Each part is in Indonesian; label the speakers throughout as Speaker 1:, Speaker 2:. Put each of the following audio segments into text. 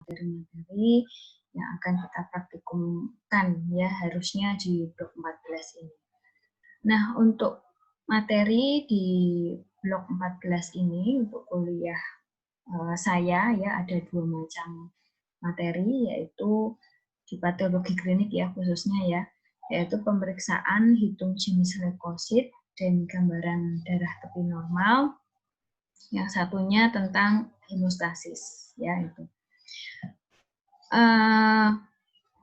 Speaker 1: materi-materi yang akan kita praktikumkan ya, harusnya di blok 14 ini. Nah, untuk materi di blok 14 ini untuk kuliah saya ya ada 2 macam materi, yaitu di patologi klinik ya khususnya ya, yaitu pemeriksaan hitung jenis leukosit dan gambaran darah tepi normal. Yang satunya tentang hemostasis ya itu.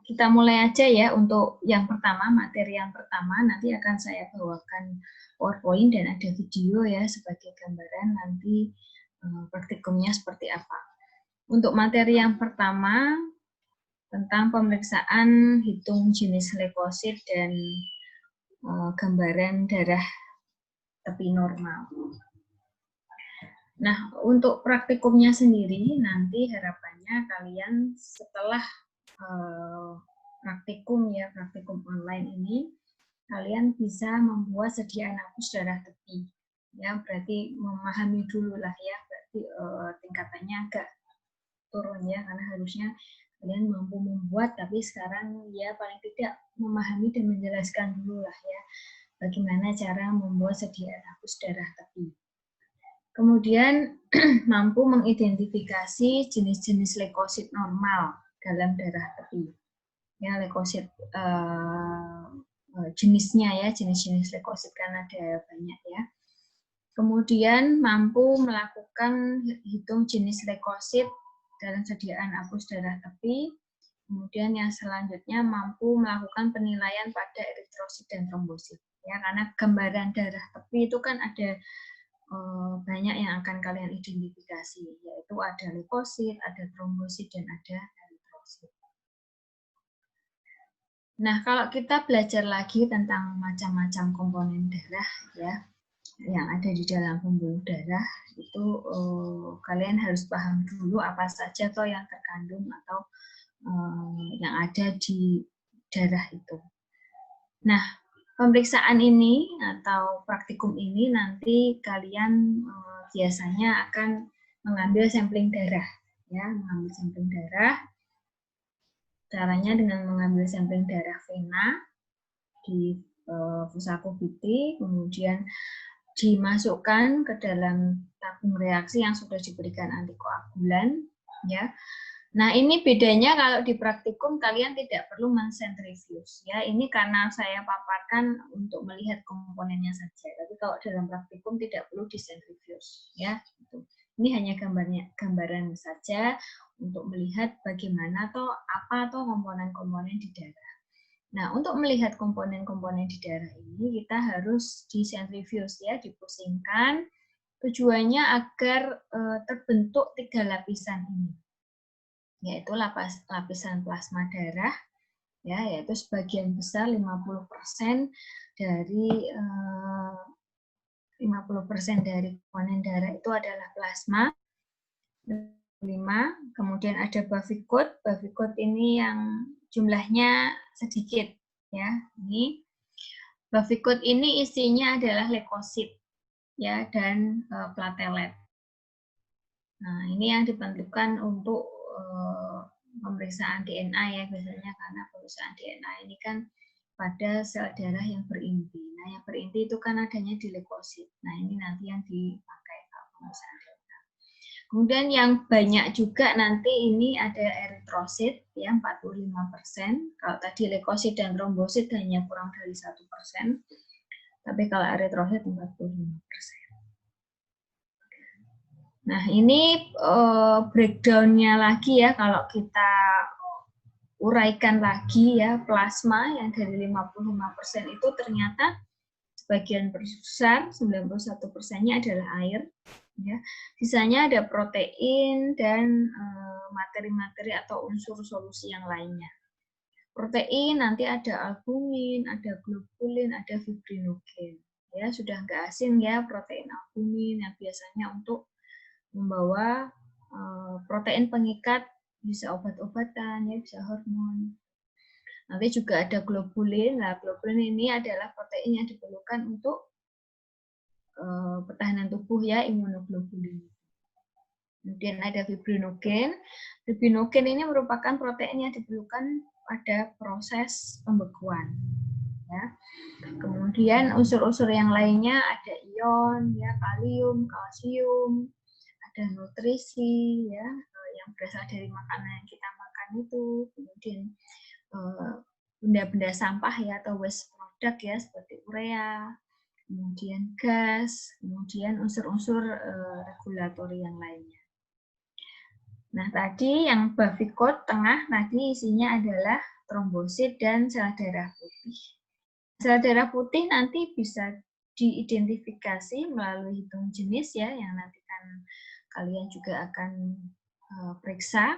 Speaker 1: Kita mulai aja ya untuk yang pertama, materi yang pertama nanti akan saya bawakan PowerPoint dan ada video ya sebagai gambaran nanti praktikumnya seperti apa. Untuk materi yang pertama tentang pemeriksaan hitung jenis leukosit dan gambaran darah tepi normal. Nah, untuk praktikumnya sendiri nanti harapannya kalian setelah praktikum ya, praktikum online ini, kalian bisa membuat sediaan hapus darah tepi. Ya, berarti memahami dulu lah ya, berarti tingkatannya agak turun ya, karena harusnya kalian mampu membuat, tapi sekarang ya paling tidak memahami dan menjelaskan dulu lah ya, bagaimana cara membuat sediaan hapus darah tepi. Kemudian mampu mengidentifikasi jenis-jenis leukosit normal dalam darah tepi. Ya, leukosit jenisnya ya, jenis-jenis leukosit kan ada banyak ya. Kemudian mampu melakukan hitung jenis leukosit dalam sediaan hapus darah tepi. Kemudian yang selanjutnya mampu melakukan penilaian pada eritrosit dan trombosit. Ya, karena gambaran darah tepi itu kan ada banyak yang akan kalian identifikasi, yaitu ada leukosit, ada trombosit, dan ada eritrosit. Nah, kalau kita belajar lagi tentang macam-macam komponen darah ya yang ada di dalam pembuluh darah, itu kalian harus paham dulu apa saja toh yang terkandung atau yang ada di darah itu. Nah, pemeriksaan ini atau praktikum ini nanti kalian biasanya akan mengambil sampling darah, ya, mengambil sampling darah. Caranya dengan mengambil sampling darah vena di fossa cavity, kemudian dimasukkan ke dalam tabung reaksi yang sudah diberikan antikoagulan, ya. Nah, ini bedanya kalau di praktikum kalian tidak perlu mensentrifuge ya. Ini karena saya paparkan untuk melihat komponennya saja. Tapi kalau dalam praktikum tidak perlu disentrifuge ya. Ini hanya gambaran saja untuk melihat bagaimana atau apa atau komponen-komponen di darah. Nah, untuk melihat komponen-komponen di darah ini kita harus disentrifuge ya, dipusingkan. Tujuannya agar terbentuk 3 lapisan ini, yaitu lapisan plasma darah, ya, yaitu sebagian besar 50% dari 50% dari komponen darah itu adalah plasma. 5, kemudian ada bavicode. Bavicode ini yang jumlahnya sedikit, ya. Ini bavicode ini isinya adalah leukosit, ya, dan platelet. Nah, ini yang diperlukan untuk pemeriksaan DNA ya biasanya, karena pemeriksaan DNA ini kan pada sel darah yang berinti. Nah, yang berinti itu kan adanya di leukosit. Nah, ini nanti yang dipakai kalau pemeriksaan DNA. Kemudian yang banyak juga nanti ini ada eritrosit ya 45%. Kalau tadi leukosit dan trombosit hanya kurang dari 1%. Tapi kalau eritrosit 45%. Nah, ini breakdown-nya lagi ya, kalau kita uraikan lagi ya, plasma yang dari 55% itu ternyata sebagian besar, 91%-nya adalah air. Ya. Sisanya ada protein dan materi-materi atau unsur solusi yang lainnya. Protein nanti ada albumin, ada globulin, ada fibrinogen. Ya, sudah nggak asing ya protein albumin yang biasanya untuk membawa protein pengikat, bisa obat-obatan, ya, bisa hormon. Nanti juga ada globulin. Nah, globulin ini adalah protein yang diperlukan untuk pertahanan tubuh ya, imunoglobulin. Kemudian ada fibrinogen. Fibrinogen ini merupakan protein yang diperlukan pada proses pembekuan. Ya. Kemudian unsur-unsur yang lainnya ada ion, ya, kalium, kalsium, ada nutrisi, ya, yang berasal dari makanan yang kita makan itu. Kemudian benda-benda sampah ya atau waste product ya seperti urea, kemudian gas, kemudian unsur-unsur regulatori yang lainnya. Nah, tadi yang Bavikot tengah tadi isinya adalah trombosit dan sel darah putih. Sel darah putih nanti bisa diidentifikasi melalui hitung jenis ya, yang nanti kan kalian juga akan periksa.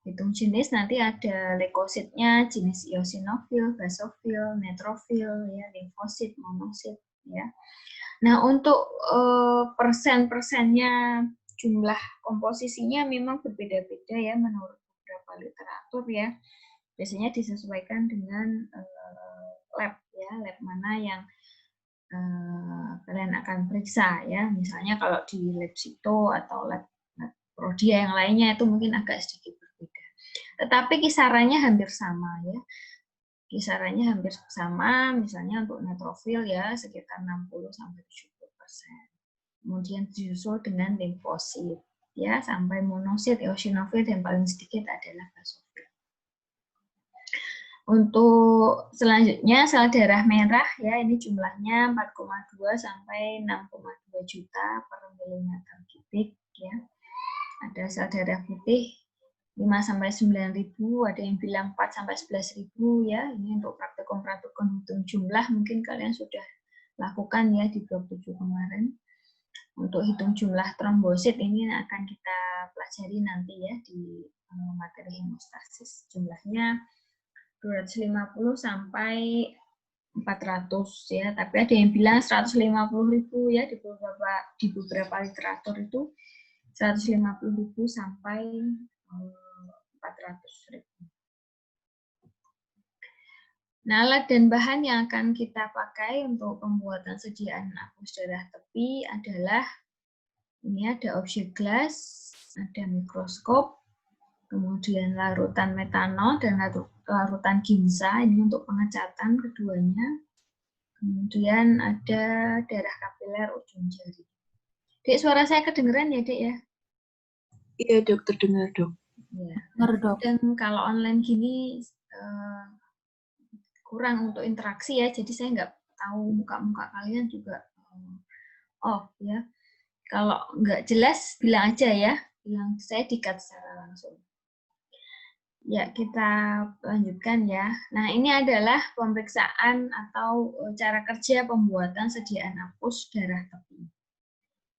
Speaker 1: Hitung jenis nanti ada leukositnya, jenis eosinofil, basofil, neutrofil, ya, limfosit, monosit, ya. Nah, untuk persen-persennya, jumlah komposisinya memang berbeda-beda ya menurut beberapa literatur ya. Biasanya disesuaikan dengan lab ya, lab mana yang kalian akan periksa ya. Misalnya kalau di lab Sito atau lab Prodia yang lainnya itu mungkin agak sedikit berbeda. Tetapi kisarannya hampir sama ya. Kisarannya hampir sama, misalnya untuk neutrofil ya sekitar 60-70%. Kemudian disusul dengan limfosit ya sampai monosit, eosinofil, dan paling sedikit adalah basofil. Untuk selanjutnya sel darah merah ya, ini jumlahnya 4,2 sampai 6,2 juta per milimeter kubik ya. Ada sel darah putih 5 sampai 9.000, ada yang bilang 4 sampai 11.000 ya. Ini untuk praktikum hitung jumlah mungkin kalian sudah lakukan ya di bab 7 kemarin. Untuk hitung jumlah trombosit ini akan kita pelajari nanti ya di materi hemostasis. Jumlahnya 250 sampai 400 ya, tapi ada yang bilang 150.000 ya di beberapa literatur itu 150.000 sampai 400.000. Nah, alat dan bahan yang akan kita pakai untuk pembuatan sediaan apus darah tepi adalah ini ada objek gelas, ada mikroskop, kemudian larutan metanol dan larutan ginza ini untuk pengecatan keduanya. Kemudian ada darah kapiler ujung jari. Dek, suara saya kedengeran ya, Dek ya?
Speaker 2: Iya, Dok, terdengar, Dok.
Speaker 1: Ya. Dok. Dan kalau online gini kurang untuk interaksi ya, jadi saya nggak tahu muka-muka kalian juga off ya. Kalau nggak jelas bilang aja ya, bilang saya di-cut secara langsung. Ya, kita lanjutkan ya. Nah, ini adalah pemeriksaan atau cara kerja pembuatan sediaan apus darah tepi.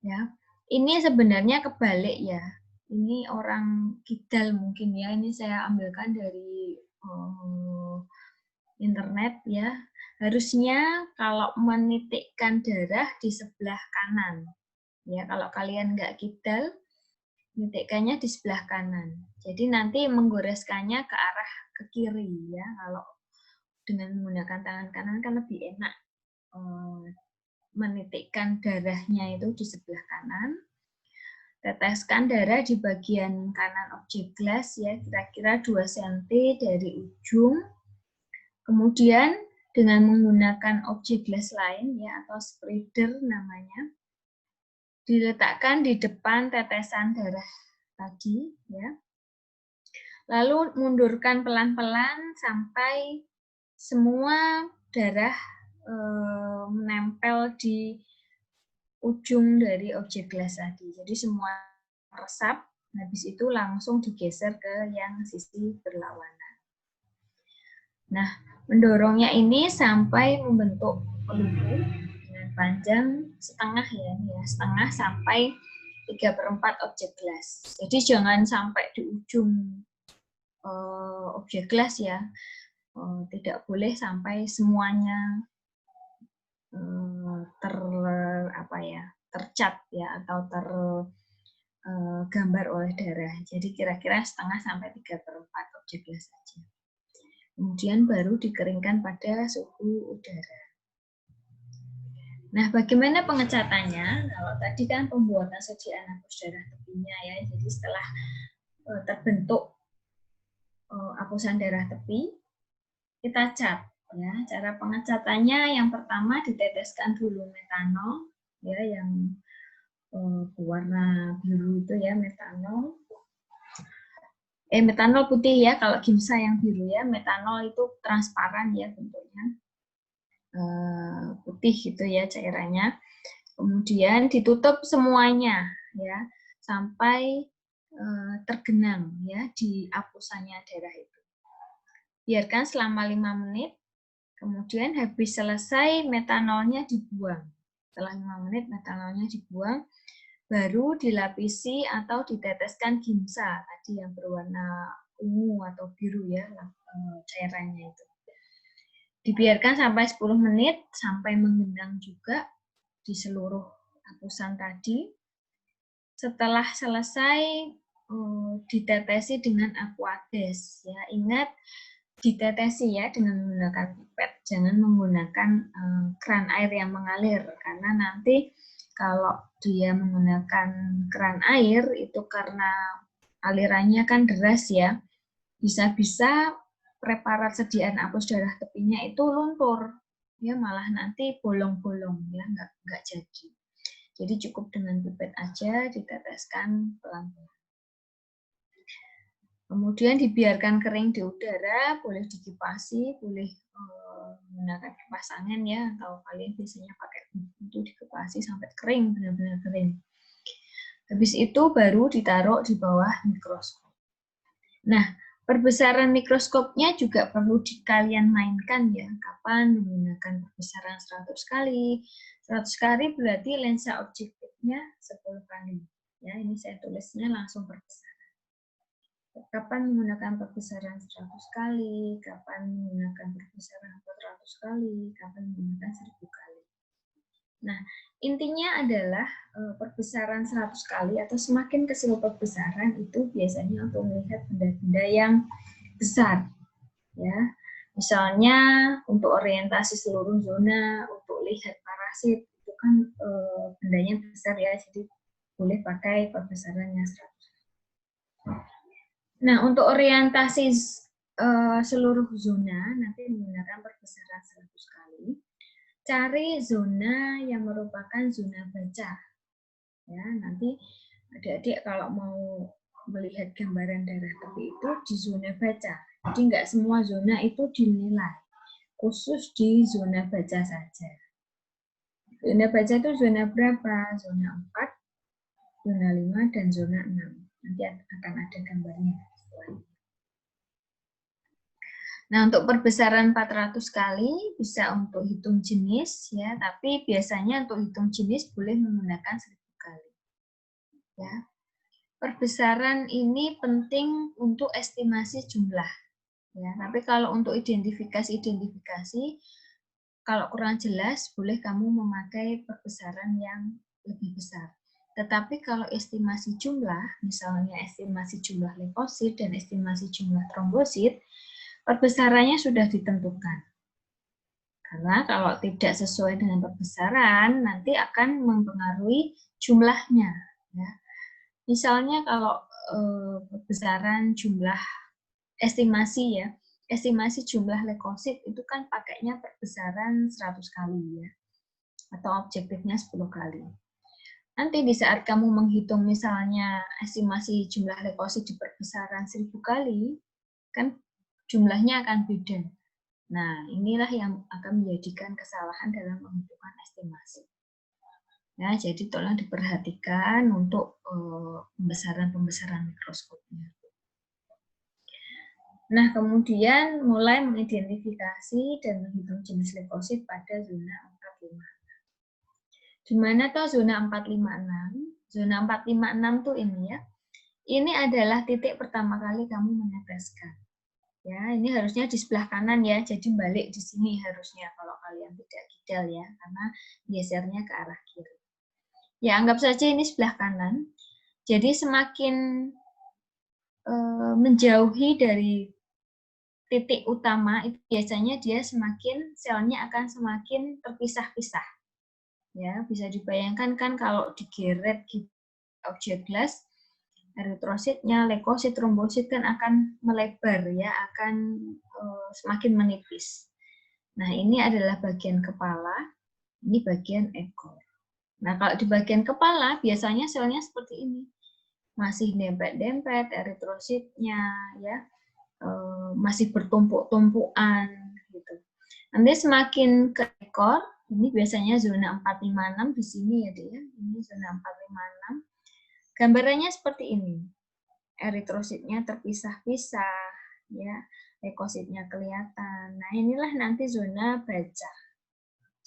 Speaker 1: Ya, ini sebenarnya kebalik ya. Ini orang kidal mungkin ya. Ini saya ambilkan dari internet ya. Harusnya kalau menitikkan darah di sebelah kanan. Ya, kalau kalian nggak kidal, nitikkannya di sebelah kanan. Jadi nanti menggoreskannya ke arah ke kiri ya. Kalau dengan menggunakan tangan kanan kan lebih enak menitikkan darahnya itu di sebelah kanan. Teteskan darah di bagian kanan objek gelas ya, kira-kira 2 cm dari ujung. Kemudian dengan menggunakan objek gelas lain ya atau spreader namanya, diletakkan di depan tetesan darah tadi ya. Lalu mundurkan pelan-pelan sampai semua darah menempel di ujung dari objek gelas tadi. Jadi semua meresap, habis itu langsung digeser ke yang sisi berlawanan. Nah, mendorongnya ini sampai membentuk peluru dengan panjang setengah ya, setengah sampai 3/4 objek gelas. Jadi jangan sampai di ujung objek gelas ya, tidak boleh sampai semuanya tercat ya atau tergambar oleh darah. Jadi kira-kira setengah sampai 3/4 objek gelas saja. Kemudian baru dikeringkan pada suhu udara. Nah, bagaimana pengecatannya? Kalau tadi kan pembuatan sediaan apus darah tepinya ya. Jadi setelah terbentuk apusan darah tepi, kita cat ya. Cara pengecatannya yang pertama diteteskan dulu metanol ya, yang berwarna biru itu ya, metanol. Metanol putih ya, kalau gimsa yang biru ya. Metanol itu transparan ya bentuknya, putih gitu ya cairannya. Kemudian ditutup semuanya ya sampai tergenang ya di apusannya darah itu. Biarkan selama 5 menit. Kemudian habis selesai metanolnya dibuang. Setelah 5 menit metanolnya dibuang, baru dilapisi atau diteteskan gimsa tadi yang berwarna ungu atau biru ya cairannya itu. Dibiarkan sampai 10 menit sampai menggenang juga di seluruh apusan tadi. Setelah selesai ditetesi dengan aquades ya. Ingat ditetesi ya dengan menggunakan pipet, jangan menggunakan keran air yang mengalir, karena nanti kalau dia menggunakan keran air itu karena alirannya kan deras ya, bisa-bisa preparat sediaan apus darah tepinya itu luntur ya, malah nanti bolong-bolong ya, nggak jadi. Jadi cukup dengan pipet aja diteteskan pelan-pelan. Kemudian dibiarkan kering di udara, boleh dikipasi, boleh menggunakan kipas angin ya, atau kalian biasanya pakai untuk dikipasi sampai kering, benar-benar kering. Habis itu baru ditaruh di bawah mikroskop. Nah, perbesaran mikroskopnya juga perlu kalian mainkan ya, kapan menggunakan perbesaran 100 kali. 100 kali berarti lensa objektifnya 10 kali. Ya, ini saya tulisnya langsung perbesaran. Kapan menggunakan perbesaran 100 kali, kapan menggunakan perbesaran 400 kali, kapan menggunakan 1000 kali. Nah, intinya adalah perbesaran 100 kali atau semakin kecil perbesaran itu biasanya untuk melihat benda-benda yang besar. Ya, misalnya untuk orientasi seluruh zona, untuk lihat parasit, itu kan bendanya besar ya, jadi boleh pakai perbesarannya 100. Nah, untuk orientasi seluruh zona, nanti menggunakan perbesaran 100 kali. Cari zona yang merupakan zona baca. Ya, nanti adik-adik kalau mau melihat gambaran darah tepi itu di zona baca. Jadi nggak semua zona itu dinilai, khusus di zona baca saja. Zona baca itu zona berapa? Zona 4, zona 5, dan zona 6. Nanti akan ada gambarnya. Nah, untuk perbesaran 400 kali bisa untuk hitung jenis ya, tapi biasanya untuk hitung jenis boleh menggunakan 1000 kali. Ya. Perbesaran ini penting untuk estimasi jumlah. Ya, tapi kalau untuk identifikasi, kalau kurang jelas boleh kamu memakai perbesaran yang lebih besar. Tetapi kalau estimasi jumlah, misalnya estimasi jumlah leukosit dan estimasi jumlah trombosit, perbesarannya sudah ditentukan. Karena kalau tidak sesuai dengan perbesaran, nanti akan mempengaruhi jumlahnya. Ya. Misalnya kalau perbesaran jumlah estimasi ya, estimasi jumlah leukosit itu kan pakainya perbesaran 100 kali ya, atau objektifnya 10 kali. Nanti di saat kamu menghitung misalnya estimasi jumlah leukosit di perbesaran 1000 kali, kan jumlahnya akan beda. Nah, inilah yang akan menjadikan kesalahan dalam penghitungan estimasi. Ya, jadi tolong diperhatikan untuk pembesaran-pembesaran mikroskopnya. Nah, kemudian mulai mengidentifikasi dan menghitung jenis leukosit pada zona 456. Di mana tuh zona 456? Zona 456 tuh ini ya. Ini adalah titik pertama kali kamu meneteskan. Ya, ini harusnya di sebelah kanan ya, jadi balik di sini harusnya kalau kalian tidak kidal ya, karena gesernya ke arah kiri. Ya, anggap saja ini sebelah kanan. Jadi semakin menjauhi dari titik utama, itu biasanya dia selnya akan semakin terpisah-pisah. Ya, bisa dibayangkan kan kalau digeret objek gelas, eritrositnya, leukosit, trombosit kan akan melebar ya, akan semakin menipis. Nah, ini adalah bagian kepala, ini bagian ekor. Nah, kalau di bagian kepala biasanya selnya seperti ini. Masih dempet-dempet eritrositnya ya. Masih bertumpuk-tumpukan gitu. Nanti semakin ke ekor, ini biasanya zona 456 di sini ya, Dek ya. Ini zona 456. Gambarannya seperti ini. Eritrositnya terpisah-pisah ya, leukositnya kelihatan. Nah, inilah nanti zona baca.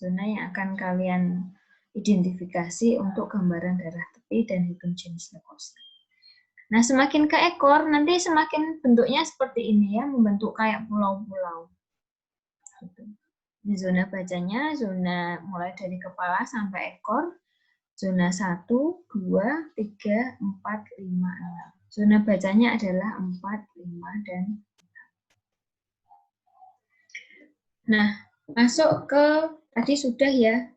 Speaker 1: Zona yang akan kalian identifikasi untuk gambaran darah tepi dan hitung jenis leukosit. Nah, semakin ke ekor, nanti semakin bentuknya seperti ini ya, membentuk kayak pulau-pulau. Di zona bacanya, zona mulai dari kepala sampai ekor, zona 1, 2, 3, 4, 5, 6. Zona bacanya adalah 4, 5, dan 6. Nah, masuk ke, tadi sudah ya,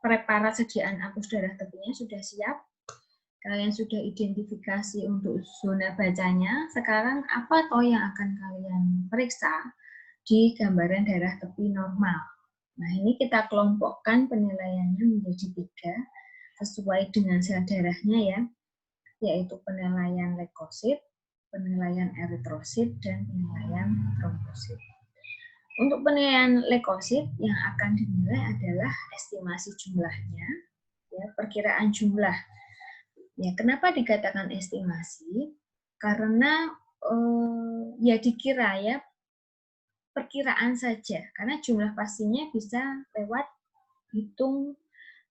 Speaker 1: preparat sediaan apus darah tepinya sudah siap. Kalian sudah identifikasi untuk zona bacanya. Sekarang apa toh yang akan kalian periksa di gambaran darah tepi normal? Nah, ini kita kelompokkan penilaiannya menjadi 3 sesuai dengan sel darahnya ya, yaitu penilaian leukosit, penilaian eritrosit, dan penilaian trombosit. Untuk penilaian leukosit yang akan dinilai adalah estimasi jumlahnya, ya, perkiraan jumlah. Ya, kenapa dikatakan estimasi? Karena ya dikira ya, perkiraan saja. Karena jumlah pastinya bisa lewat hitung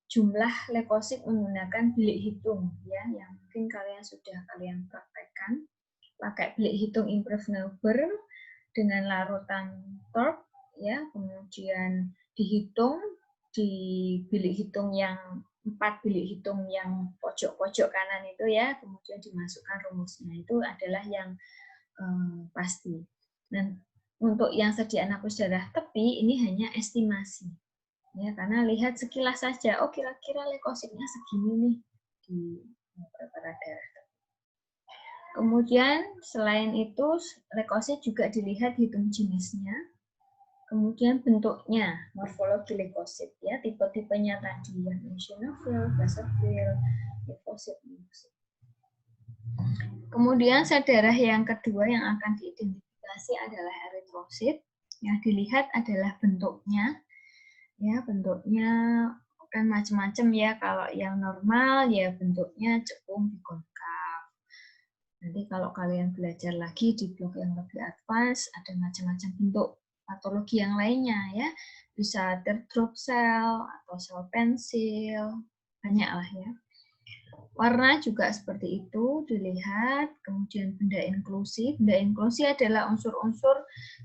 Speaker 1: jumlah leukosit menggunakan bilik hitung ya, yang mungkin kalian praktekkan pakai bilik hitung improve number dengan larutan Thorpe ya, kemudian dihitung di bilik hitung yang 4 bilik hitung yang pojok-pojok kanan itu ya, kemudian dimasukkan rumusnya, itu adalah yang pasti. Dan untuk yang sediaan apus darah tepi ini hanya estimasi ya, karena lihat sekilas saja, oh kira-kira leukositnya segini nih di preparat darah tepi. Kemudian selain itu leukosit juga dilihat hitung jenisnya. Kemudian bentuknya, morfologi leukosit ya, tipe-tipenya tadi yang eosinofil, basophil, limfosit. Kemudian sel darah yang kedua yang akan diidentifikasi adalah eritrosit. Yang dilihat adalah bentuknya. Ya, bentuknya kan macam-macam ya. Kalau yang normal ya bentuknya cekung bikonkav. Nanti kalau kalian belajar lagi di blog yang lebih advance, ada macam-macam bentuk patologi yang lainnya ya, bisa teardrop cell atau sel pensil, banyaklah ya. Warna juga seperti itu dilihat, kemudian benda inklusi. Benda inklusi adalah unsur-unsur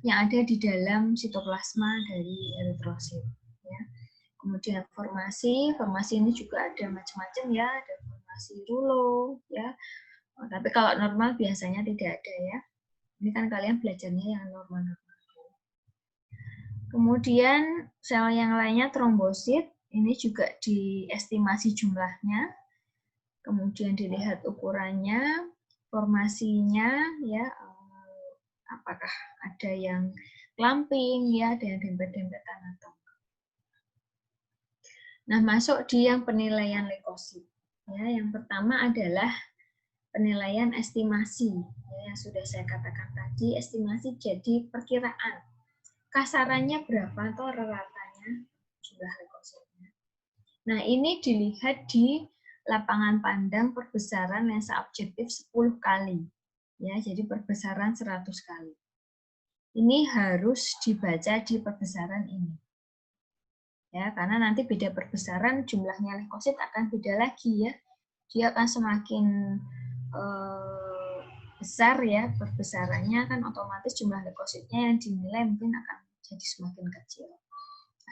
Speaker 1: yang ada di dalam sitoplasma dari eritrosit. Ya. Kemudian formasi ini juga ada macam-macam ya, ada formasi rulo ya. Tapi kalau normal biasanya tidak ada ya. Ini kan kalian belajarnya yang normal-normal. Kemudian sel yang lainnya trombosit, ini juga diestimasi jumlahnya. Kemudian dilihat ukurannya, formasinya ya, apakah ada yang clumping ya, ada yang dempet-dempetan atau enggak. Nah, masuk di yang penilaian leukosit. Ya, yang pertama adalah penilaian estimasi. Ya, yang sudah saya katakan tadi, estimasi jadi perkiraan. Kasarannya berapa atau ratanya jumlah leukositnya. Nah, ini dilihat di lapangan pandang perbesaran lensa objektif 10 kali. Ya, jadi perbesaran 100 kali. Ini harus dibaca di perbesaran ini. Ya, karena nanti beda perbesaran jumlahnya leukosit akan beda lagi ya. Dia akan semakin besar ya perbesarannya, kan otomatis jumlah leukositnya yang dinilai mungkin akan jadi semakin kecil.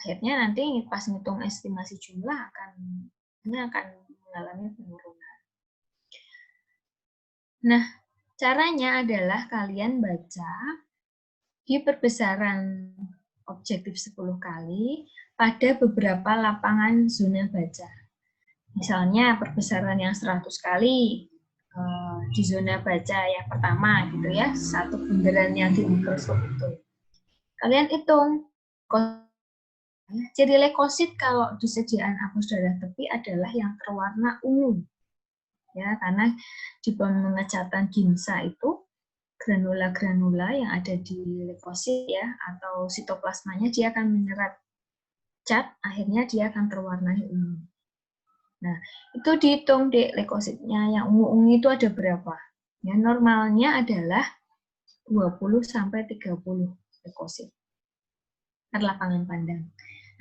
Speaker 1: Akhirnya nanti pas ngitung estimasi jumlah akan mengalami penurunan. Nah, caranya adalah kalian baca di perbesaran objektif 10 kali pada beberapa lapangan zona baca. Misalnya perbesaran yang 100 kali di zona baca yang pertama gitu ya, satu bunderan yang di mikroskop itu. Kalian hitung. Ciri leukosit kalau disediaan apus darah tepi adalah yang berwarna ungu. Ya, karena di pengecatan Ginza itu granula-granula yang ada di leukosit ya atau sitoplasmanya dia akan menyerap cat, akhirnya dia akan terwarnai ungu. Nah, itu dihitung dek leukositnya yang ungu-ungu itu ada berapa? Ya, normalnya adalah 20 sampai 30 leukosit per lapangan pandang.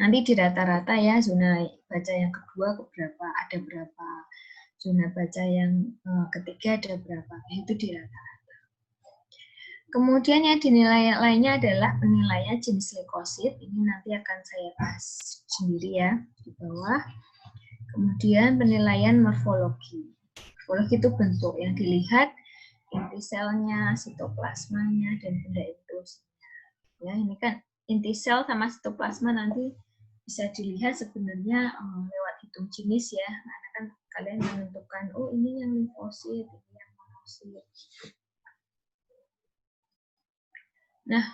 Speaker 1: Nanti di rata-rata ya zona baca yang kedua berapa, ada berapa. Zona baca yang ketiga ada berapa. Itu di rata-rata. Kemudian yang dinilai lainnya adalah penilaian jenis leukosit. Ini nanti akan saya bahas sendiri ya di bawah. Kemudian penilaian morfologi. Morfologi itu bentuk yang dilihat, inti selnya, sitoplasmanya, dan benda itu. Ya, ini kan inti sel sama sitoplasma nanti bisa dilihat sebenarnya lewat hitung jenis ya, karena kan kalian menentukan, oh ini yang limfosit, ini yang monosit. Nah,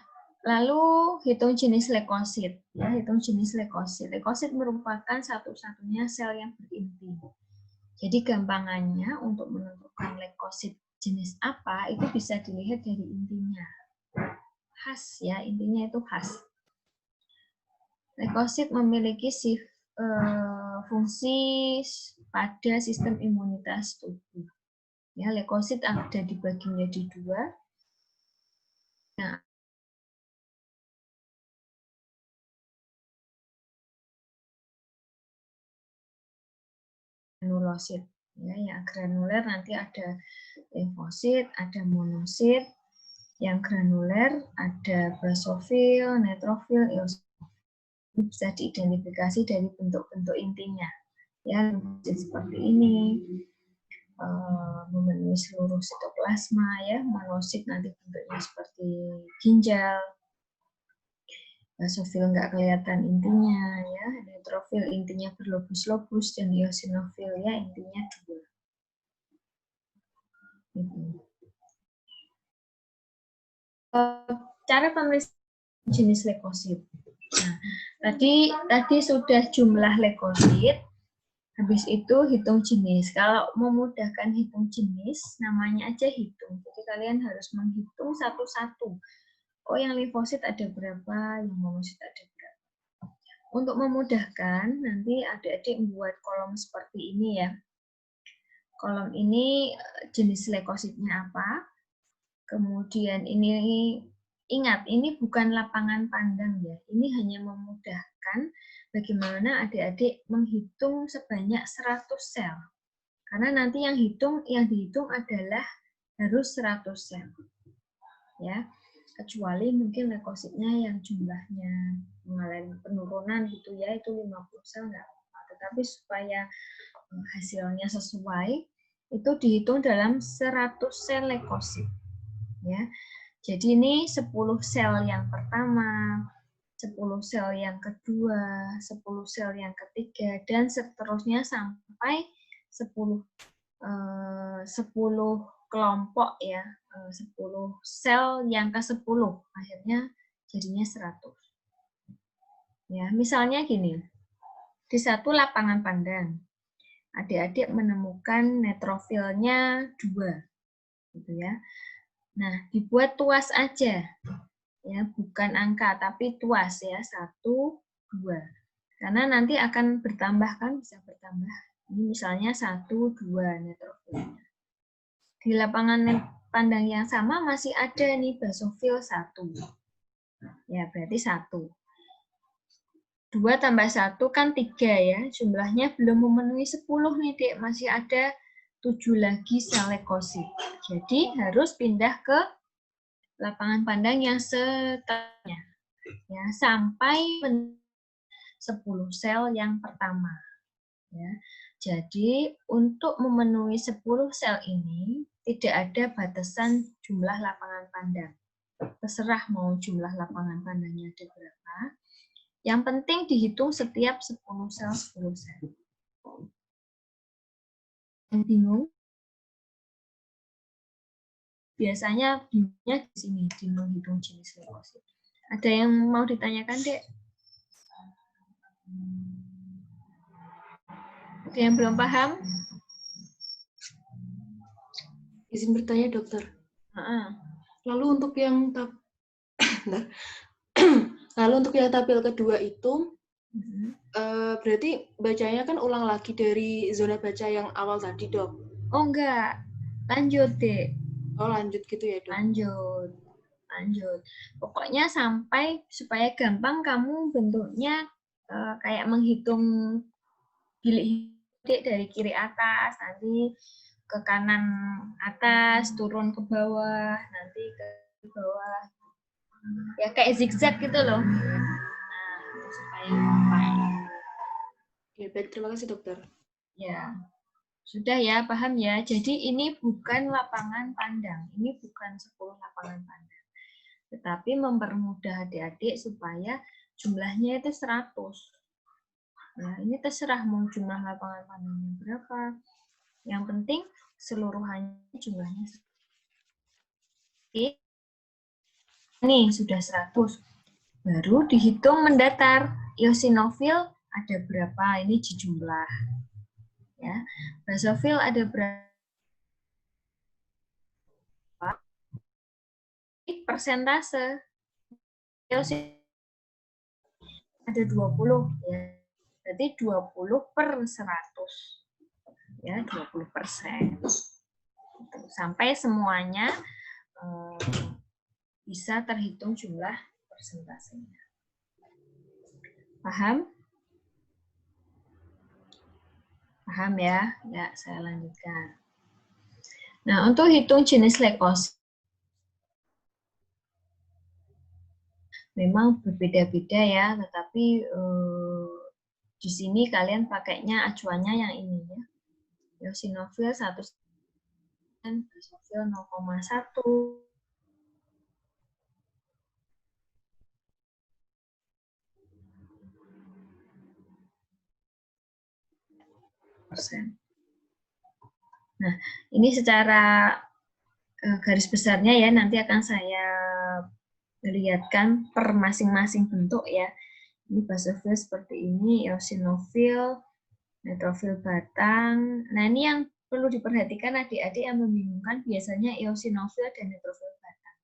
Speaker 1: lalu hitung jenis leukosit. Ya, hitung jenis leukosit. Leukosit merupakan satu-satunya sel yang berinti. Jadi gampangannya untuk menentukan leukosit jenis apa itu bisa dilihat dari intinya. Khas ya, intinya itu khas. Leukosit memiliki fungsi pada sistem imunitas tubuh. Ya, leukosit ada dibagi menjadi dua. Nah, granulosit. Ya, yang granuler nanti ada limfosit, ada monosit. Yang granuler ada basofil, neutrofil, eosinofil. Bisa diidentifikasi dari bentuk-bentuk intinya. Ya, seperti ini. Memenuhi seluruh sitoplasma ya, monosit nanti bentuknya seperti ginjal, basofil nggak kelihatan intinya ya, neutrofil intinya berlobus-lobus, dan eosinofil ya intinya dua. Cara pemeriksaan jenis leukosit. Nah, tadi sudah jumlah leukosit. Habis itu hitung jenis. Kalau memudahkan hitung jenis, namanya aja hitung. Jadi kalian harus menghitung satu-satu. Oh, yang limfosit ada berapa, yang monosit ada berapa. Untuk memudahkan, nanti adik-adik membuat kolom seperti ini ya. Kolom ini jenis leukositnya apa. Kemudian ini, ingat, ini bukan lapangan pandang ya. Ini hanya memudahkan bagaimana adik-adik menghitung sebanyak 100 sel. Karena nanti yang dihitung adalah harus 100 sel. Ya. Kecuali mungkin leukositnya yang jumlahnya mengalami penurunan gitu ya, itu 50 sel enggak apa-apa. Tetapi supaya hasilnya sesuai, itu dihitung dalam 100 sel leukosit. Ya. Jadi ini 10 sel yang pertama, 10 sel yang kedua, 10 sel yang ketiga, dan seterusnya sampai 10 kelompok ya, 10 sel yang ke-10, akhirnya jadinya 100. Ya, misalnya gini, di satu lapangan pandang, adik-adik menemukan neutrofilnya 2, gitu ya. Nah, dibuat tuas aja. Ya, bukan angka, tapi tuas ya, 1, 2. Karena nanti akan bertambah kan, bisa bertambah. Ini misalnya 1, 2 neutrofilnya. Di lapangan pandang yang sama masih ada nih basofil 1. Ya, berarti 1. 2 tambah 1 kan 3 ya. Jumlahnya belum memenuhi 10 nih, Dek. Masih ada 7 lagi sel leukosit. Jadi harus pindah ke lapangan pandang yang setelahnya. Ya, sampai 10 sel yang pertama. Ya. Jadi untuk memenuhi 10 sel ini tidak ada batasan jumlah lapangan pandang. Terserah mau jumlah lapangan pandangnya ada berapa. Yang penting dihitung setiap 10 sel 10 sel. Yang bingung? Biasanya bingungnya di sini, di menghitung jenis leukosit. Ada yang mau ditanyakan, Dek? Ada yang belum paham?
Speaker 2: Izin bertanya, dokter. Lalu untuk yang lalu untuk yang tabel kedua itu berarti bacanya kan ulang lagi dari zona baca yang awal tadi, Dok.
Speaker 1: Oh enggak, lanjut, Dek.
Speaker 2: Oh, lanjut gitu ya, Dok.
Speaker 1: Lanjut. Pokoknya sampai supaya gampang kamu bentuknya kayak menghitung bilik dari kiri atas, nanti ke kanan atas, turun ke bawah, nanti ke bawah. Ya kayak zigzag gitu loh. Nah, supaya gampang.
Speaker 2: Oke, baik, terima kasih, dokter.
Speaker 1: Ya. Sudah ya, paham ya. Jadi ini bukan lapangan pandang. Ini bukan 10 lapangan pandang. Tetapi mempermudah adik-adik supaya jumlahnya itu 100. Nah, ini terserah mau jumlah lapangan pandangnya berapa. Yang penting seluruhannya jumlahnya. Nih, sudah 100. Baru dihitung mendatar. Eosinofil ada berapa? Ini dijumlah. Ya. Basofil ada berapa? Persentase. Eosinofil ada 20 ya. Berarti 20 per 100. Ya, 20%. Sampai semuanya bisa terhitung jumlah persentasenya. Paham? Paham ya? Ya, saya lanjutkan. Nah, untuk hitung jenis leukosit memang berbeda-beda ya, tetapi di sini kalian pakainya acuannya yang ini ya. Eosinofil 1, basofil 0,1. Nah, ini secara garis besarnya ya, nanti akan saya lihatkan per masing-masing bentuk ya. Ini basofil seperti ini, eosinofil, neutrofil batang. Nah, ini yang perlu diperhatikan adik-adik yang membingungkan biasanya eosinofil dan neutrofil batang.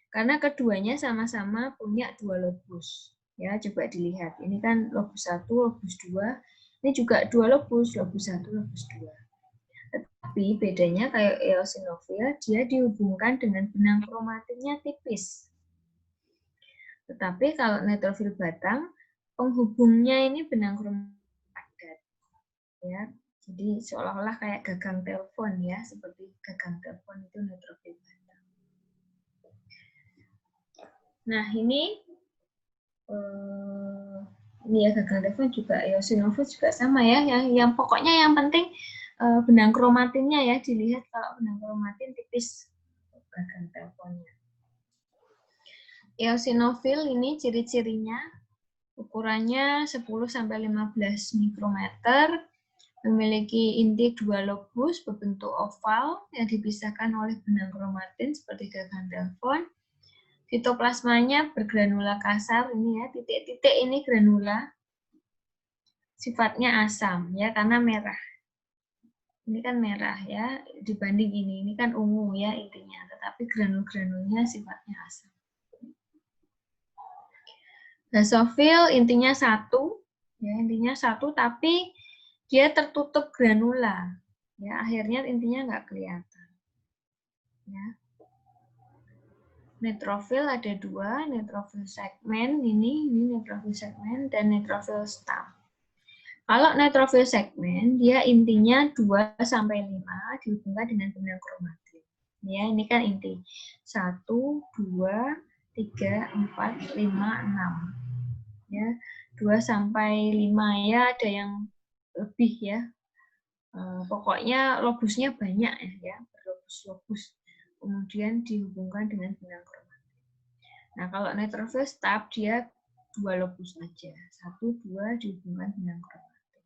Speaker 1: Karena keduanya sama-sama punya 2 lobus. Ya, coba dilihat. Ini kan lobus 1, lobus 2. Ini juga 2 lobus 1, lobus 2. Tetapi bedanya kayak eosinofil, dia dihubungkan dengan benang kromatinnya tipis. Tetapi kalau neutrofil batang, penghubungnya ini benang kromatin padat. Ya, jadi seolah-olah kayak gagang telepon ya, seperti gagang telepon itu neutrofil batang. Nah, ini ya gagang telepon juga eosinofil juga sama ya. Yang pokoknya yang penting benang kromatinnya ya, dilihat kalau benang kromatin tipis gagang teleponnya. Eosinofil ini ciri-cirinya ukurannya 10-15 mikrometer, memiliki inti 2 lobus berbentuk oval yang dipisahkan oleh benang kromatin seperti gagang telepon. Sitoplasmanya bergranula kasar ini ya, titik-titik ini granula. Sifatnya asam ya karena merah. Ini kan merah ya, dibanding ini kan ungu ya intinya, tetapi granul-granulnya sifatnya asam. Basofil intinya 1, ya intinya 1, tapi dia tertutup granula, ya akhirnya intinya nggak kelihatan. Ya. Neutrofil ada 2, neutrofil segmen ini neutrofil segmen dan neutrofil stam. Kalau neutrofil segmen, dia intinya 2-5 dihubungkan dengan benang kromatin. Ya, ini kan inti. 1, 2, 3, 4, 5, 6. Ya, 2-5 ya, ada yang lebih ya. Pokoknya lobusnya banyak ya, berlobus-lobus. Kemudian dihubungkan dengan benang kromatin. Nah, kalau neutrophil staf dia 2 lobus saja, 1, 2 dihubungkan dengan kromatin.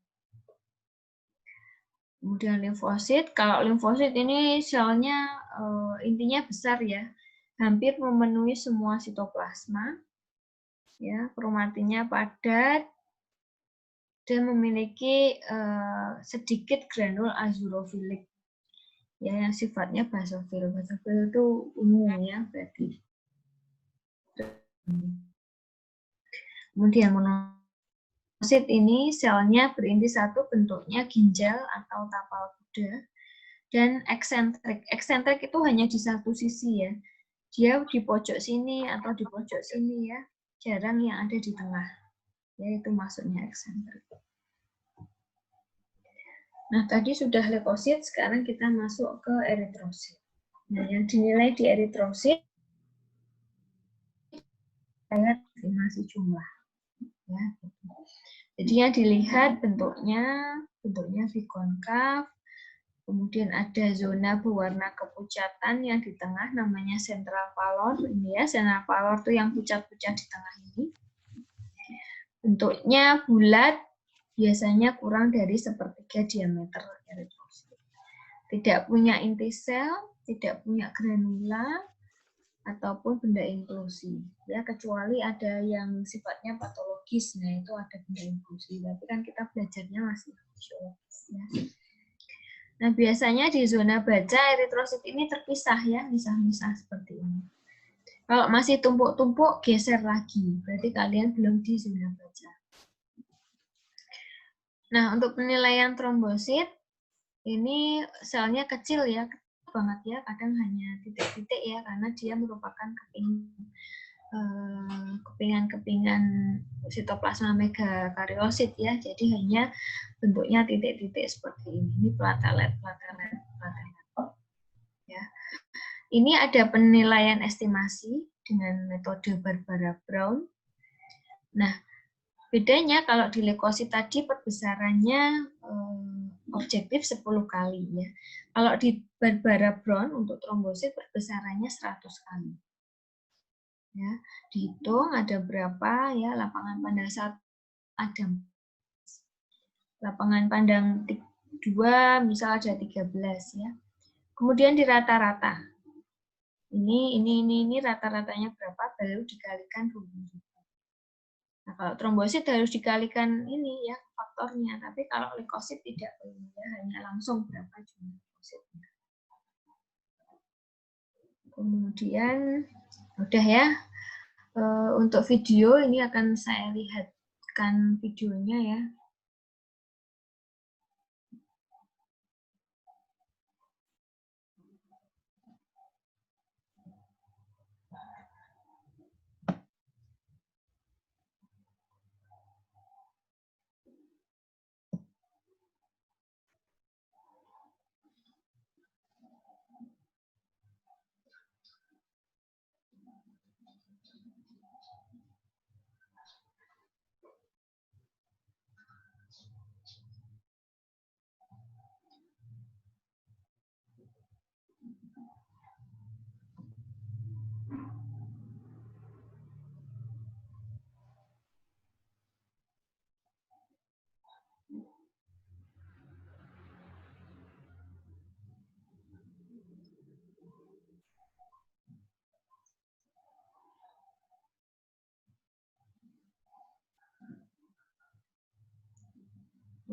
Speaker 1: Kemudian limfosit, kalau limfosit ini selnya intinya besar ya, hampir memenuhi semua sitoplasma, ya, kromatinnya padat dan memiliki sedikit granul azurofilik, ya, yang sifatnya basofil. Basofil itu ungu ya, berarti. Kemudian monosit ini selnya berinti satu, bentuknya ginjal atau tapal kuda, dan eksentrik. Eksentrik itu hanya di satu sisi ya. Dia di pojok sini atau di pojok sini ya. Jarang yang ada di tengah. Yaitu maksudnya eksentrik. Nah, tadi sudah leukosit, sekarang kita masuk ke eritrosit. Nah, yang dinilai di eritrosit saya estimasi jumlah. Ya. Jadi yang dilihat bentuknya bikonkav, kemudian ada zona berwarna kepucatan yang di tengah namanya central pallor. Ini ya, central pallor itu yang pucat-pucat di tengah ini. Bentuknya bulat, biasanya kurang dari sepertiga diameter eritrosit. Tidak punya inti sel, tidak punya granula, ataupun benda inklusi. Ya, kecuali ada yang sifatnya patologis, nah itu ada benda inklusi. Tapi kan kita belajarnya masih fisiologis. Ya. Nah, biasanya di zona baja eritrosit ini terpisah ya, misah-misah seperti ini. Kalau masih tumpuk-tumpuk, geser lagi. Berarti kalian belum di zona baja. Nah, untuk penilaian trombosit, ini selnya kecil ya, kecil banget ya, kadang hanya titik-titik ya, karena dia merupakan kepingan sitoplasma megakariosit ya, jadi hanya bentuknya titik-titik seperti ini. Ini platelet. Ya. Ini ada penilaian estimasi dengan metode Barbara Brown. Nah, bedanya kalau di leukosit tadi perbesarannya objektif 10 kali ya. Kalau di Barbara Brown untuk trombosit perbesarannya 100 kali. Ya, dihitung ada berapa ya, lapangan pandang 1 ada. Lapangan pandang 2 misal ada 13 ya. Kemudian di rata-rata. Ini rata-ratanya berapa baru dikalikan 20.000. Nah, kalau trombosit harus dikalikan ini ya faktornya, tapi kalau leukosit tidak perlu ya, hanya langsung berapa jumlah leukositnya. Kemudian udah ya. Untuk video ini akan saya lihatkan videonya ya.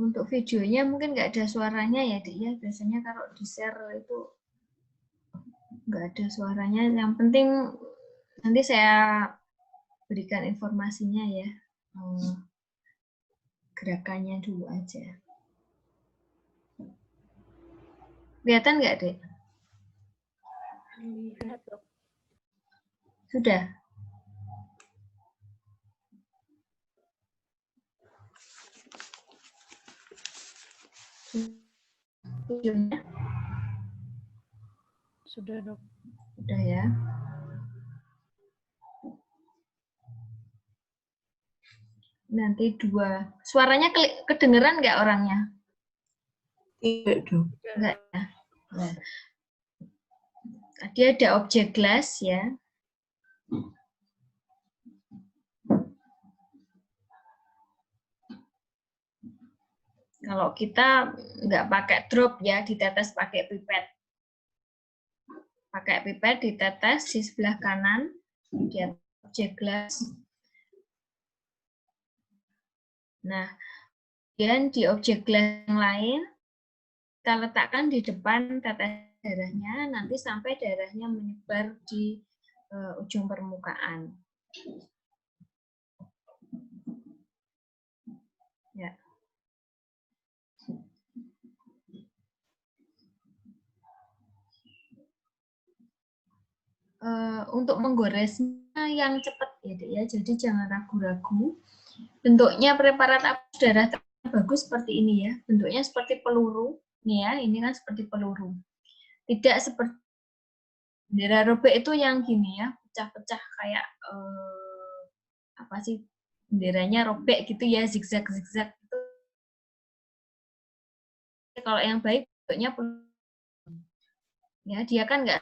Speaker 1: Untuk videonya mungkin nggak ada suaranya ya, Dik ya. Biasanya kalau di-share itu nggak ada suaranya. Yang penting nanti saya berikan informasinya ya. Gerakannya dulu aja. Kelihatan nggak, Dek? Sudah? Videonya?
Speaker 3: Sudah, Dok.
Speaker 1: Sudah ya. Nanti 2. Suaranya kedengeran nggak orangnya?
Speaker 3: Tidak, Dok.
Speaker 1: Enggak ya. Nah. Tadi ada objek gelas ya. Kalau kita nggak pakai drop ya, ditetes pakai pipet. Pakai pipet ditetes di sebelah kanan, di objek gelas. Nah, kemudian di objek gelas yang lain, kita letakkan di depan tetes darahnya, nanti sampai darahnya menyebar di ujung permukaan. Ya. Untuk menggoresnya yang cepat ya, jadi jangan ragu-ragu. Bentuknya preparat apus darah bagus seperti ini ya, bentuknya seperti peluru. Nih ya, ini kan seperti peluru. Tidak seperti bendera robek itu yang gini ya, pecah-pecah kayak apa sih, benderanya robek gitu ya, zigzag-zigzag. Kalau yang baik bentuknya peluru. Ya, dia kan nggak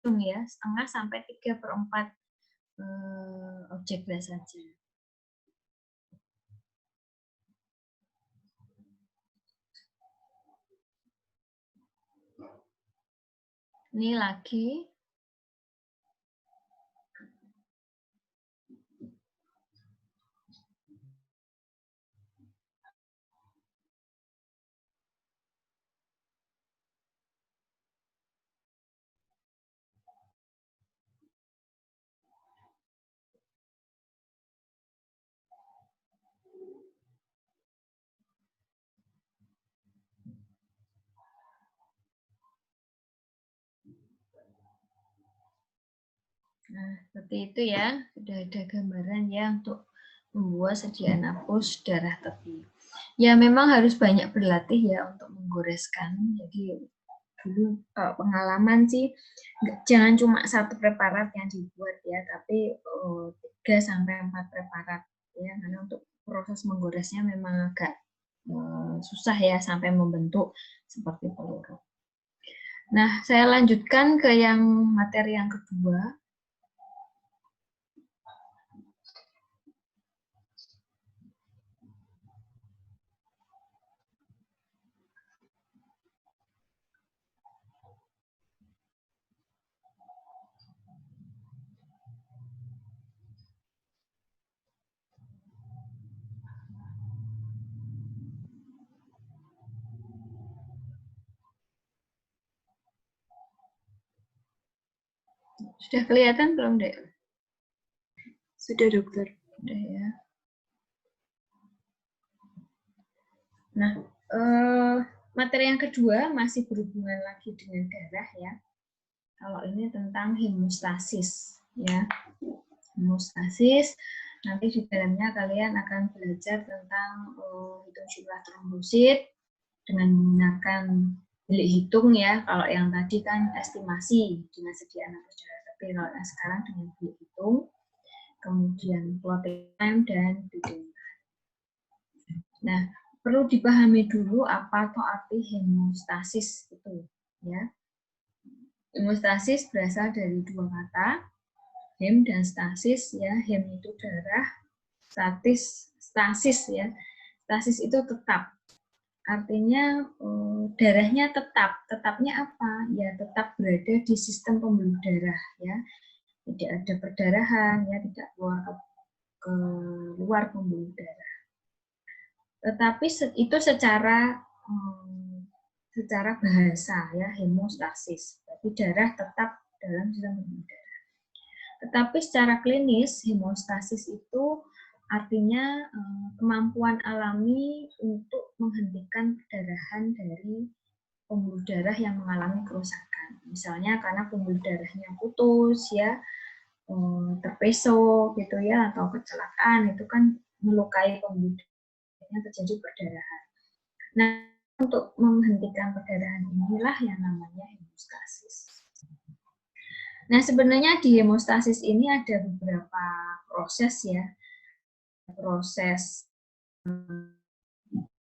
Speaker 1: ya, setengah sampai 3/4 objek gelas saja. Ini lagi. Nah, seperti itu ya. Sudah ada gambaran ya untuk membuat sediaan apus darah tepi. Ya, memang harus banyak berlatih ya untuk menggoreskan. Jadi dulu pengalaman sih jangan cuma satu preparat yang dibuat ya, tapi 3-4 preparat ya, karena untuk proses menggoresnya memang agak susah ya sampai membentuk seperti peluru. Nah, saya lanjutkan ke yang materi yang kedua. Sudah kelihatan belum, Dek?
Speaker 3: Sudah, dokter.
Speaker 1: Sudah ya. Nah, materi yang kedua masih berhubungan lagi dengan darah ya. Kalau ini tentang hemostasis ya. Hemostasis, nanti di dalamnya kalian akan belajar tentang hitung jumlah trombosit dengan menggunakan bilik hitung ya. Kalau yang tadi kan estimasi dengan sediaan apus darah tepi, kalau yang sekarang dengan bilik hitung, kemudian plotting time dan bidding. Nah, perlu dipahami dulu apa tuh arti hemostasis itu ya. Hemostasis berasal dari dua kata, hem dan stasis ya. Hem itu darah, stasis ya. Stasis itu tetap. Artinya darahnya tetap. Tetapnya apa? Ya tetap berada di sistem pembuluh darah ya. Tidak ada perdarahan ya, tidak keluar ke luar pembuluh darah. Tetapi itu secara bahasa ya, hemostasis. Jadi darah tetap dalam sistem pembuluh darah. Tetapi secara klinis hemostasis itu artinya kemampuan alami untuk menghentikan perdarahan dari pembuluh darah yang mengalami kerusakan. Misalnya karena pembuluh darahnya putus ya, terpeso gitu ya, atau kecelakaan, itu kan melukai pembuluh darahnya, terjadi perdarahan. Nah, untuk menghentikan perdarahan inilah yang namanya hemostasis. Nah, sebenarnya di hemostasis ini ada beberapa proses ya. Proses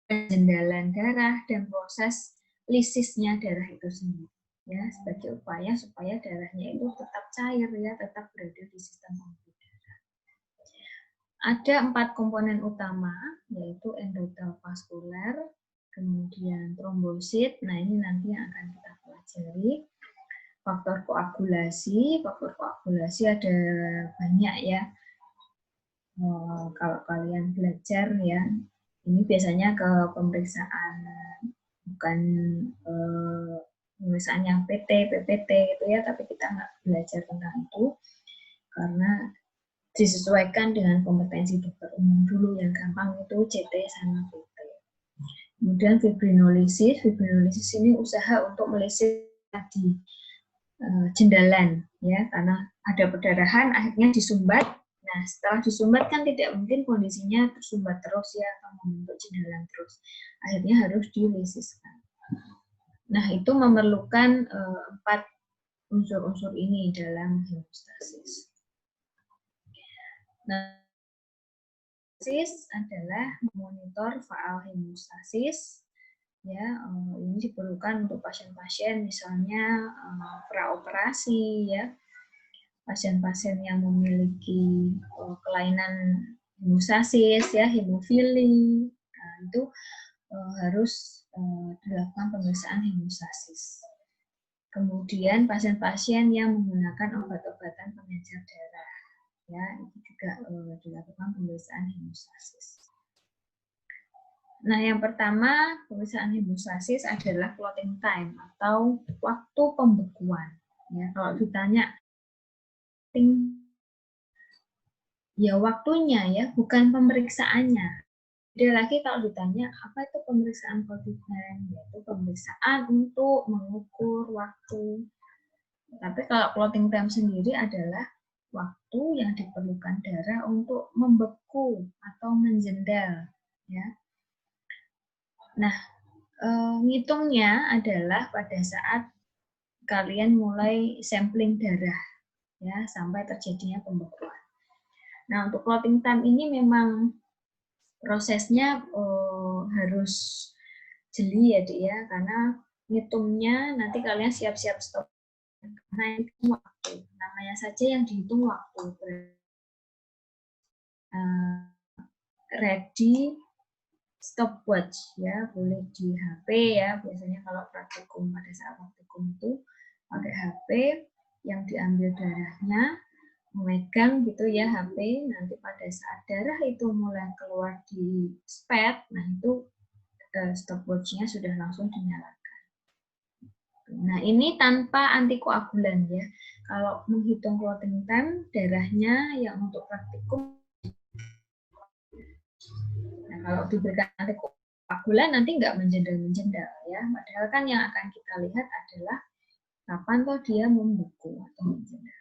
Speaker 1: penjendalan darah dan proses lisisnya darah itu sendiri. Ya, sebagai upaya supaya darahnya itu tetap cair ya, tetap berada di sistem pembuluh darah. Ada 4 komponen utama, yaitu endotel vaskuler, kemudian trombosit. Nah, ini nanti yang akan kita pelajari. Faktor koagulasi ada banyak ya. Kalau kalian belajar ya, ini biasanya ke pemeriksaan, bukan pemeriksaan yang PT, PPT gitu ya, tapi kita nggak belajar tentang itu karena disesuaikan dengan kompetensi dokter umum dulu. Yang gampang itu CT sama PT. Kemudian fibrinolisis ini usaha untuk melisit di jendalan ya, karena ada perdarahan akhirnya disumbat. Nah, setelah disumbat kan tidak mungkin kondisinya tersumbat terus ya, atau membentuk jendalan terus. Akhirnya harus dilisiskan. Nah, itu memerlukan 4 unsur-unsur ini dalam hemostasis. Nah, hemostasis adalah memonitor faal hemostasis. Ya, ini diperlukan untuk pasien-pasien misalnya praoperasi ya. Pasien-pasien yang memiliki kelainan hemostasis ya, hemofili, nah, itu harus dilakukan pemeriksaan hemostasis. Kemudian pasien-pasien yang menggunakan obat-obatan pengencer darah ya, itu juga dilakukan pemeriksaan hemostasis. Nah, yang pertama pemeriksaan hemostasis adalah clotting time atau waktu pembekuan. Ya, kalau ditanya ya waktunya ya, bukan pemeriksaannya. Beda lagi kalau ditanya apa itu pemeriksaan clotting time, yaitu pemeriksaan untuk mengukur waktu. Tapi kalau clotting time sendiri adalah waktu yang diperlukan darah untuk membeku atau menjendal ya. Nah, ngitungnya adalah pada saat kalian mulai sampling darah ya, sampai terjadinya pembekuan. Nah, untuk clotting time ini memang prosesnya harus jeli ya, Dik ya, karena ngitungnya nanti kalian siap-siap stop. Karena itu waktu, namanya saja yang dihitung waktu. Ready stopwatch ya, boleh di HP ya, biasanya kalau praktikum, pada saat praktikum itu pakai HP yang diambil darahnya, memegang gitu ya HP, nanti pada saat darah itu mulai keluar di spet, nah itu stopwatch-nya sudah langsung dinyalakan. Nah, ini tanpa antikoagulan ya. Kalau menghitung clotting time darahnya yang untuk praktikum, nah kalau diberikan antikoagulan nanti nggak menjendal-menjendal ya. Padahal kan yang akan kita lihat adalah kapan toh dia membeku atau menjendal.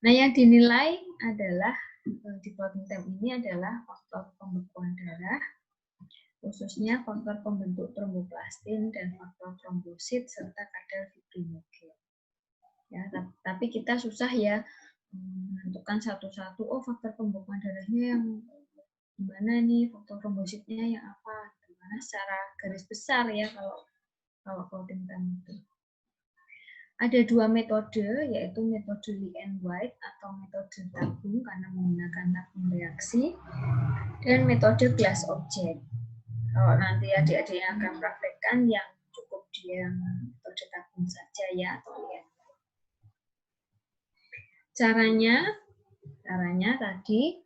Speaker 1: Nah, yang dinilai adalah di clotting time ini adalah faktor pembekuan darah, khususnya faktor pembentuk tromboplastin dan faktor trombosit serta kadar fibrinogen. Ya, tapi kita susah ya menentukan satu-satu. Oh, faktor pembekuan darahnya yang gimana nih, faktor trombositnya yang apa? Gimana secara garis besar ya kalau clotting time itu. Ada 2 metode, yaitu metode Lee and White atau metode tabung karena menggunakan tabung reaksi, dan metode glass object. Kalau nanti adik-adik yang akan praktekkan, yang cukup dia metode tabung saja ya, atau Lee and White. Caranya tadi,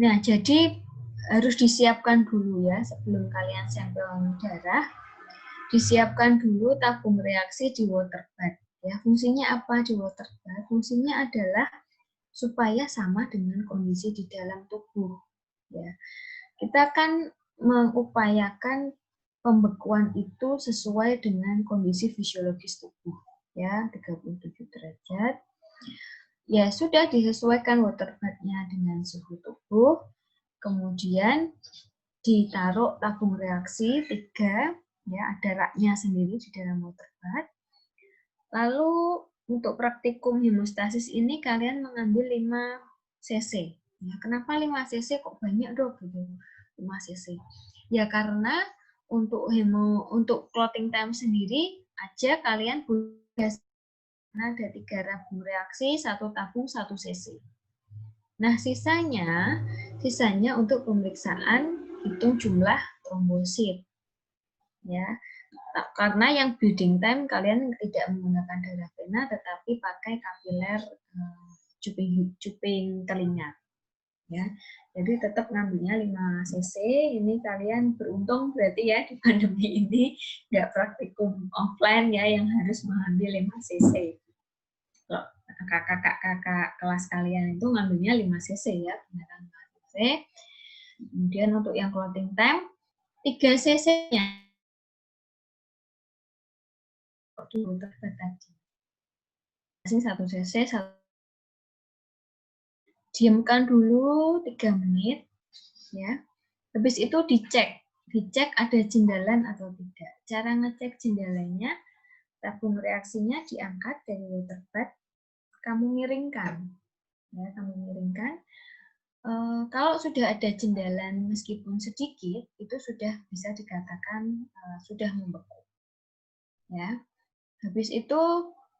Speaker 1: nah jadi harus disiapkan dulu ya sebelum kalian sampel darah. Disiapkan dulu tabung reaksi di water bath. Ya, fungsinya apa di water bath? Fungsinya adalah supaya sama dengan kondisi di dalam tubuh. Ya, kita kan mengupayakan pembekuan itu sesuai dengan kondisi fisiologis tubuh. Ya, 37 derajat. Ya, sudah disesuaikan water bath-nya dengan suhu tubuh. Kemudian ditaruh tabung reaksi 3. Ya, ada raknya sendiri di dalam water bath. Lalu untuk praktikum hemostasis ini kalian mengambil 5 cc. Ya, kenapa 5 cc kok banyak dok? 5 cc. Ya karena untuk clotting time sendiri aja kalian punya, ada 3 tabung reaksi, 1 tabung 1 cc. Nah, sisanya untuk pemeriksaan hitung jumlah trombosit. Ya, karena yang bleeding time kalian tidak menggunakan darah vena, tetapi pakai kapiler cuping telinga. Ya, jadi tetap ngambilnya 5 cc. Ini kalian beruntung berarti ya di pandemi ini nggak praktikum offline ya yang harus mengambil 5 cc. Kalau kakak-kakak kelas kalian itu ngambilnya 5 cc ya, beneran 5 cc. Kemudian untuk yang clotting time 3 cc-nya dulu tadi. 1 cc, diamkan dulu 3 menit ya. Habis itu dicek ada jendalan atau tidak. Cara ngecek jendalannya, tabung reaksinya diangkat dari water bath, kamu miringkan. Ya, kamu miringkan. Kalau sudah ada jendalan meskipun sedikit, itu sudah bisa dikatakan sudah membeku. Ya. Habis itu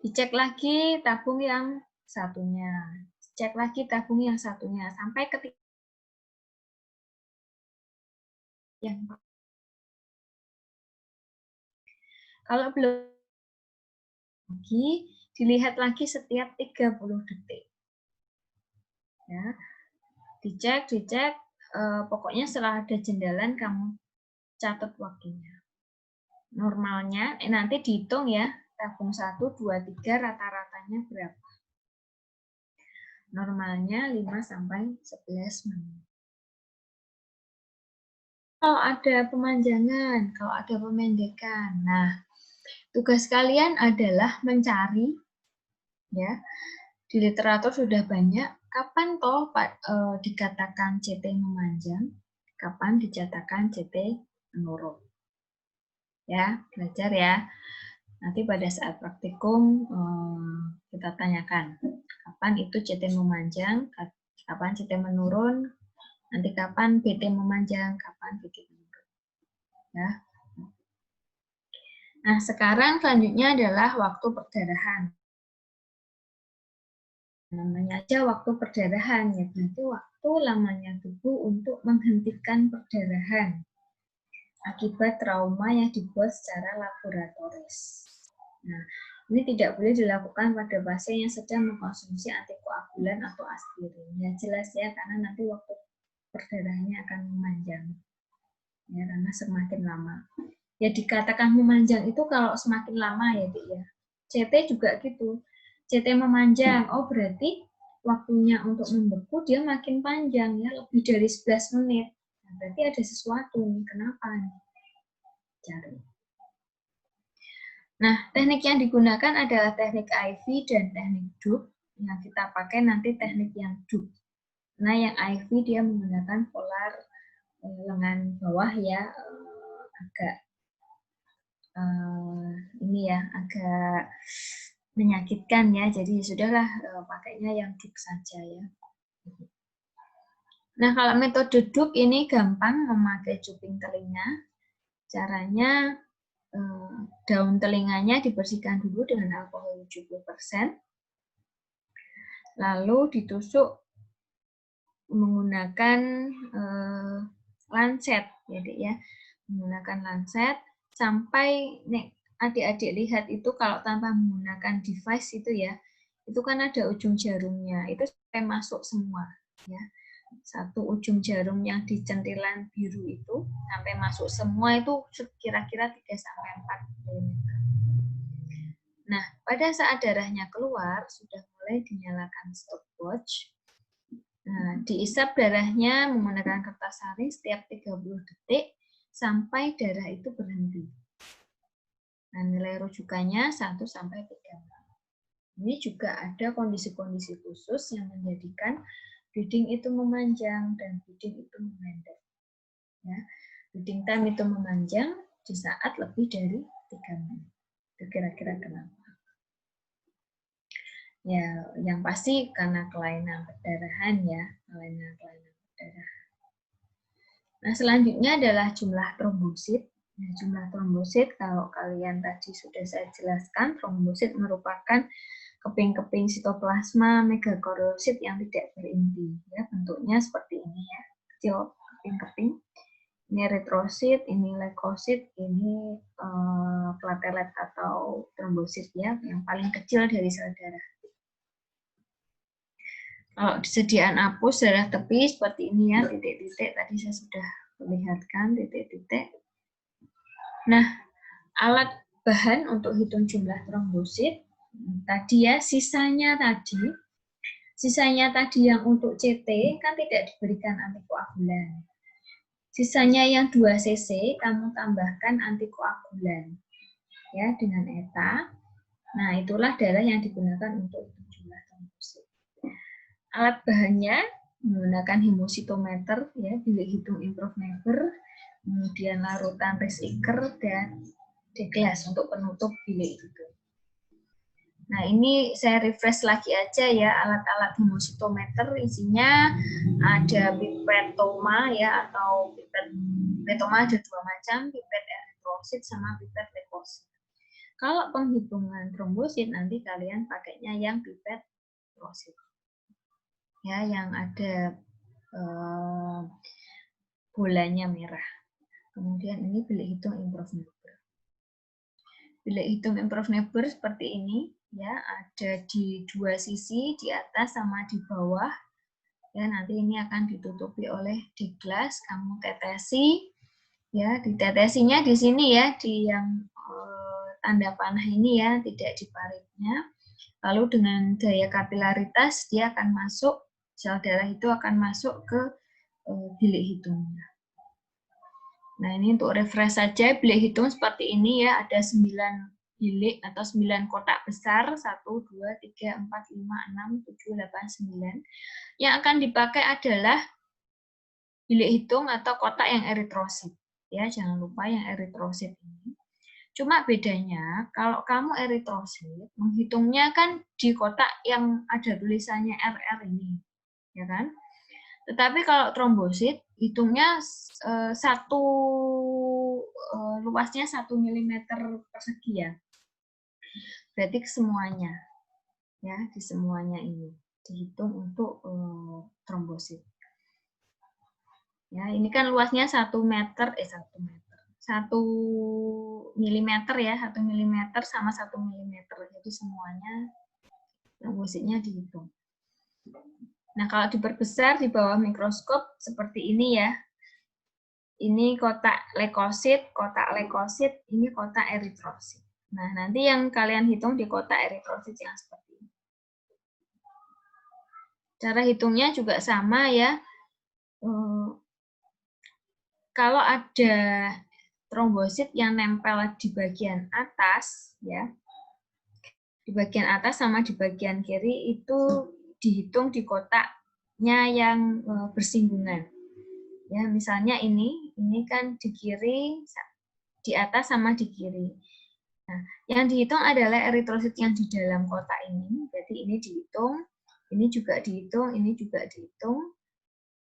Speaker 1: dicek lagi tabung yang satunya. Cek lagi tabung yang satunya sampai ketika yang kalau belum lagi dilihat lagi setiap 30 detik. Ya. Dicek, pokoknya setelah ada jendalan kamu catat waktunya. Normalnya nanti dihitung ya, tabung 1, 2, 3 rata-ratanya berapa. Normalnya 5 sampai 11 menit. Kalau ada pemanjangan, kalau ada pemendekan. Nah, tugas kalian adalah mencari ya. Di literatur sudah banyak kapan toh dikatakan CT memanjang, kapan dikatakan CT menurun. Ya, belajar ya. Nanti pada saat praktikum kita tanyakan kapan itu CT memanjang, kapan CT menurun, nanti kapan BT memanjang, kapan BT menurun. Ya. Nah, sekarang selanjutnya adalah waktu perdarahan. Namanya aja waktu perdarahan, ya berarti waktu lamanya tubuh untuk menghentikan perdarahan akibat trauma yang dibuat secara laboratoris. Nah, ini tidak boleh dilakukan pada pasien yang sedang mengkonsumsi antikoagulan atau aspirin. Ya jelas ya, karena nanti waktu perdarahannya akan memanjang. Ya, karena semakin lama. Ya dikatakan memanjang itu kalau semakin lama ya, Dik ya. CT juga gitu. CT memanjang, oh berarti waktunya untuk membeku dia makin panjang ya, lebih dari 11 menit. Nah, berarti ada sesuatu nih, kenapa nih? Cari. Nah, teknik yang digunakan adalah teknik IV dan teknik DUP. Yang kita pakai nanti teknik yang DUP. Nah, yang IV dia menggunakan polar lengan bawah ya, agak ini ya, agak menyakitkan ya. Jadi sudahlah pakainya yang DUP saja ya. Nah, kalau metode DUP ini gampang, memakai cuping telinga. Caranya daun telinganya dibersihkan dulu dengan alkohol 70%. Lalu ditusuk menggunakan lancet, jadi ya, menggunakan lancet sampai adik-adik lihat itu kalau tanpa menggunakan device itu ya, itu kan ada ujung jarumnya, itu sampai masuk semua ya. Satu ujung jarum yang di centilan biru itu sampai masuk semua itu kira-kira 3 sampai 4 mm. Nah, pada saat darahnya keluar sudah mulai dinyalakan stopwatch. Nah, diisap darahnya menggunakan kertas saring setiap 30 detik sampai darah itu berhenti. Nah, nilai rujukannya 1 sampai 3 gram. Ini juga ada kondisi-kondisi khusus yang menjadikan bleeding itu memanjang dan bleeding itu memendek. Ya, bleeding time itu memanjang di saat lebih dari 3 menit. Itu kira-kira kenapa? Ya, yang pasti karena kelainan perdarahan ya, kelainan perdarahan. Nah, selanjutnya adalah jumlah trombosit. Nah, jumlah trombosit kalau kalian tadi sudah saya jelaskan, trombosit merupakan keping-keping sitoplasma megakaryosit yang tidak berinti. Ya, bentuknya seperti ini ya, kecil keping-keping. Ini eritrosit, ini leukosit, ini platelet atau trombosit ya, yang paling kecil dari sel darah. Kalau disediaan apus darah tepi seperti ini ya, titik-titik tadi saya sudah perlihatkan titik-titik. Nah, alat bahan untuk hitung jumlah trombosit tadi ya, sisanya tadi yang untuk CT kan tidak diberikan antikoagulan. Sisanya yang 2 cc kamu tambahkan antikoagulan ya dengan ETA. Nah, itulah darah yang digunakan untuk hitung jumlah trombosit. Alat bahannya menggunakan hemositometer ya, bilik hitung Improvnever, kemudian larutan Rice-Ecker dan deglas untuk penutup bilik itu. Nah, ini saya refresh lagi aja ya, alat-alat hemositometer isinya ada pipet Thoma ya, atau pipet Thoma ada 2 macam, pipet eritrosit sama pipet leukosit. Kalau penghitungan trombosit nanti kalian pakainya yang pipet eritrosit. Ya, yang ada bolanya merah. Kemudian ini bilik hitung Improvnever. Bilik hitung Improvnever seperti ini ya, ada di 2 sisi, di atas sama di bawah. Ya, nanti ini akan ditutupi oleh deglas, kamu tetesi ya, ditetesinya di sini ya, di yang tanda panah ini ya, tidak di paritnya. Lalu dengan daya kapilaritas dia akan masuk, sel darah itu akan masuk ke bilik hitungnya. Nah, ini untuk refresh saja, bilik hitung seperti ini ya, ada 9 bilik atau 9 kotak besar, 1, 2, 3, 4, 5, 6, 7, 8, 9. Yang akan dipakai adalah bilik hitung atau kotak yang eritrosit. Ya, jangan lupa yang eritrosit ini. Cuma bedanya, kalau kamu eritrosit, menghitungnya kan di kotak yang ada tulisannya RR ini. Ya kan? Tetapi kalau trombosit, hitungnya luasnya 1 mm persegi ya. Berarti semuanya, ya, di semuanya ini dihitung untuk trombosit. Ya, ini kan luasnya 1 mm ya, 1 mm sama 1 mm. Jadi semuanya trombositnya dihitung. Nah, kalau diperbesar di bawah mikroskop seperti ini ya. Ini kotak leukosit, ini kotak eritrosit. Nah, nanti yang kalian hitung di kotak eritrosit yang seperti ini. Cara hitungnya juga sama ya. Kalau ada trombosit yang nempel di bagian atas, ya, di bagian atas sama di bagian kiri itu dihitung di kotaknya yang bersinggungan. Ya, misalnya ini kan di kiri, di atas sama di kiri. Nah, yang dihitung adalah eritrosit yang di dalam kotak ini. Berarti ini dihitung, ini juga dihitung, ini juga dihitung.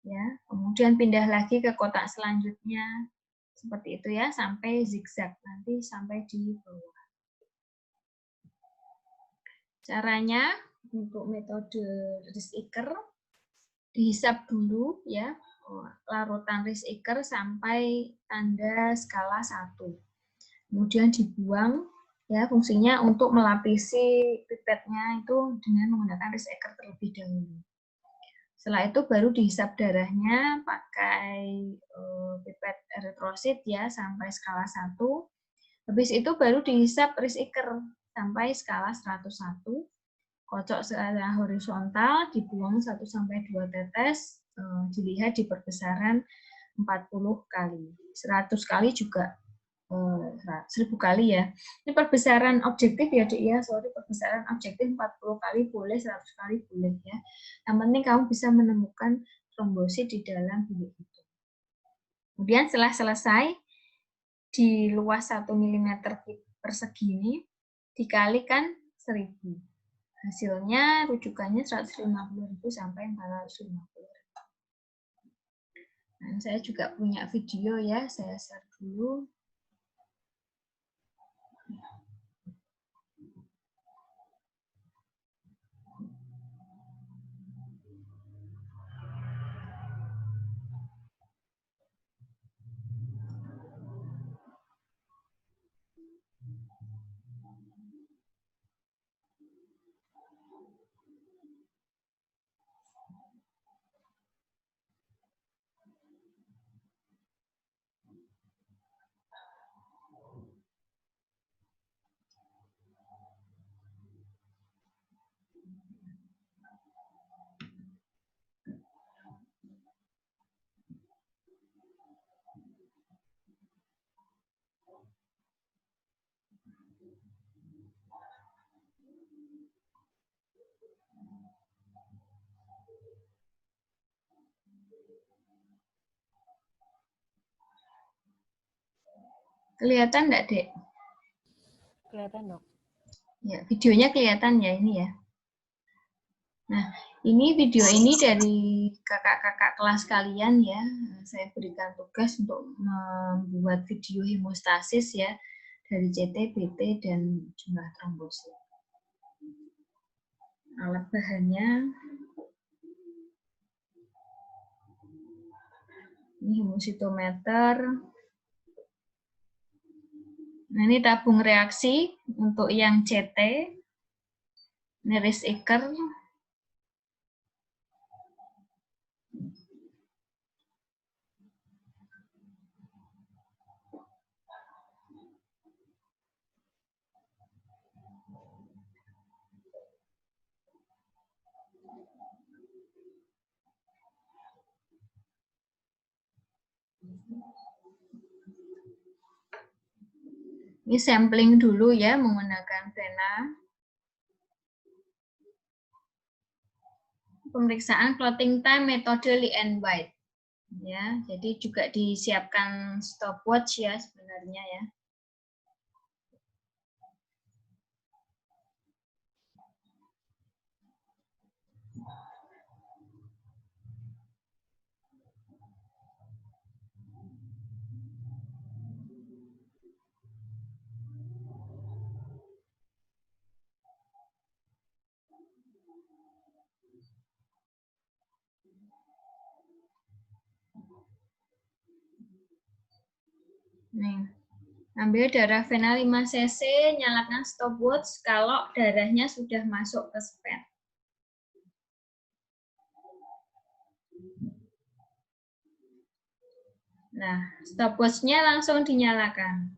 Speaker 1: Ya, kemudian pindah lagi ke kotak selanjutnya. Seperti itu ya, sampai zigzag, nanti sampai di bawah. Caranya untuk metode Rice-Ecker, dihisap dulu ya, larutan Rice-Ecker sampai tanda skala 1. Kemudian dibuang, ya, fungsinya untuk melapisi pipetnya itu dengan menggunakan Rice-Ecker terlebih dahulu. Setelah itu baru dihisap darahnya pakai pipet eritrosit ya sampai skala 1. Habis itu baru dihisap Rice-Ecker sampai skala 101. Kocok secara horizontal, dibuang 1-2 tetes, dilihat di perbesaran 40 kali. 100 kali juga 1000 kali ya. Ini perbesaran objektif ya, Dek ya. Sorry, perbesaran objektif 40 kali boleh, 100 kali boleh ya. Yang penting kamu bisa menemukan trombosit di dalam bilik itu. Kemudian setelah selesai, di luas 1 mm persegi ini dikalikan 1000. Hasilnya rujukannya 150.000 sampai 450.000. Nah, saya juga punya video ya, saya share dulu. Kelihatan enggak, Dek?
Speaker 4: Kelihatan, Dok.
Speaker 1: Ya, videonya kelihatan ya ini ya. Nah, ini video ini dari kakak-kakak kelas kalian ya. Saya berikan tugas untuk membuat video hemostasis ya dari CT, BT, dan jumlah trombosit. Alat bahannya ini hemositometer. Nah, ini tabung reaksi untuk yang CT. Ini risk Ecker. Ini sampling dulu ya menggunakan vena. Pemeriksaan clotting time metode Lee and White. Ya, jadi juga disiapkan stopwatch ya sebenarnya ya. Nih, ambil darah vena 5 cc, nyalakan stopwatch kalau darahnya sudah masuk ke spen. Nah, stopwatch-nya langsung dinyalakan.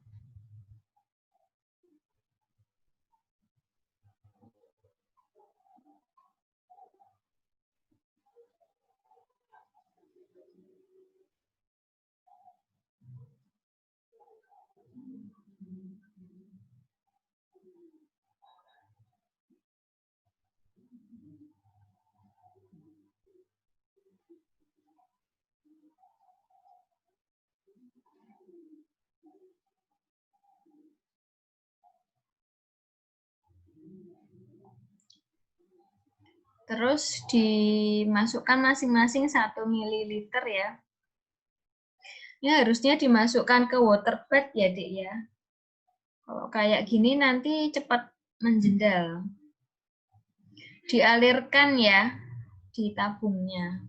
Speaker 1: Terus dimasukkan masing-masing 1 ml ya. Ini harusnya dimasukkan ke water bag ya, Dik ya. Kalau kayak gini nanti cepat menjendal. Dialirkan ya di tabungnya.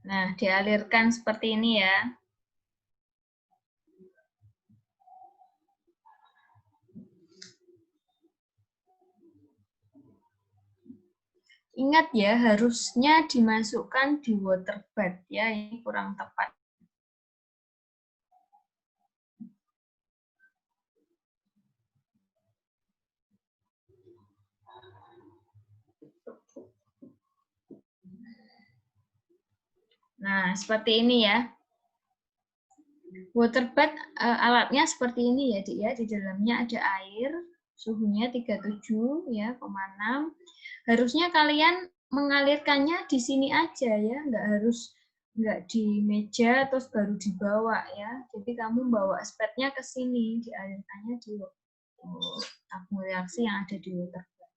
Speaker 1: Nah, dialirkan seperti ini ya. Ingat ya, harusnya dimasukkan di water bag ya, ini kurang tepat. Nah, seperti ini ya. Water bag alatnya seperti ini ya, Dik ya. Di dalamnya ada air, suhunya 37 ya, 0,6. Harusnya kalian mengalirkannya di sini aja ya, nggak di meja terus baru dibawa ya. Jadi kamu bawa spatnya ke sini, dialirkannya di tabung reaksi yang ada di water bag.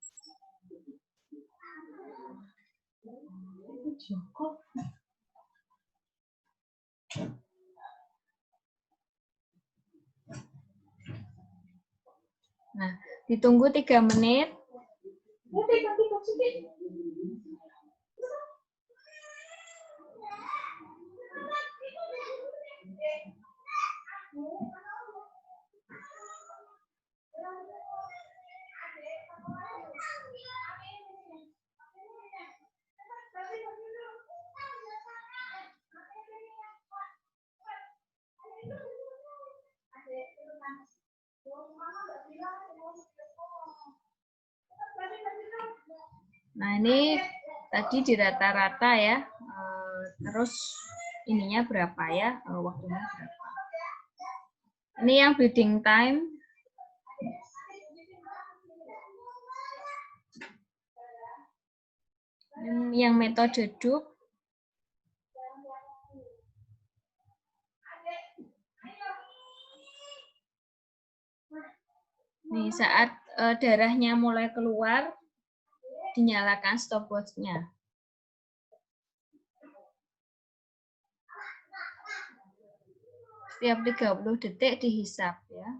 Speaker 1: Nah, ditunggu 3 menit. Nah, ini tadi di rata-rata ya, Terus ininya berapa ya, waktunya berapa. Ini yang bidding time. Yang metode DUK. Nih, saat darahnya mulai keluar, dinyalakan stopwatch-nya. Setiap 30 detik dihisap ya.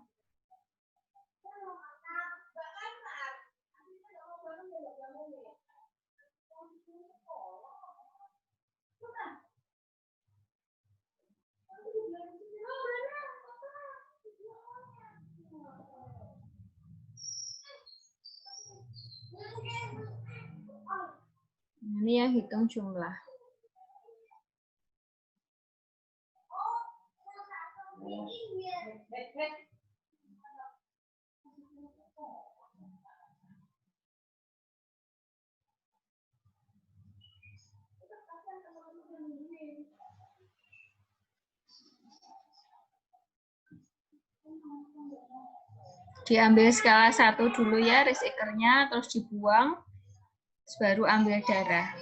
Speaker 1: Ini yang hitung jumlah. Diambil skala 1 dulu ya, risk-takernya, terus dibuang, terus baru ambil darah.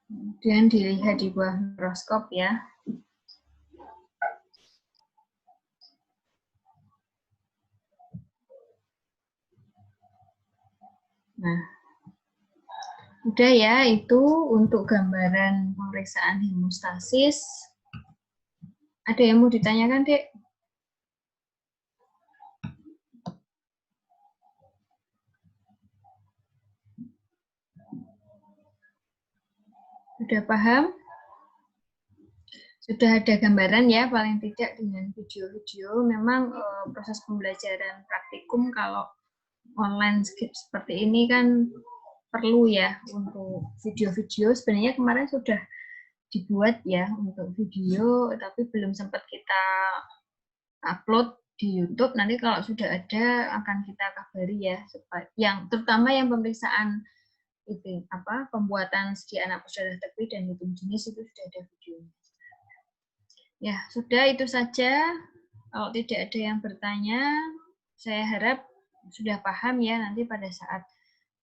Speaker 1: Kemudian dilihat di bawah mikroskop ya. Nah, udah ya, itu untuk gambaran pemeriksaan hemostasis. Ada yang mau ditanyakan, Dek? Sudah paham? Sudah ada gambaran ya, paling tidak dengan video-video. Memang proses pembelajaran praktikum kalau online seperti ini kan perlu ya untuk video-video. Sebenarnya kemarin sudah dibuat ya untuk video, tapi belum sempat kita upload di YouTube. Nanti kalau sudah ada akan kita kabari ya, yang terutama yang pemeriksaan itu pembuatan sediaan apus darah tepi dan hitung jenis itu sudah ada videonya. Ya, sudah itu saja. Kalau tidak ada yang bertanya, saya harap sudah paham ya, nanti pada saat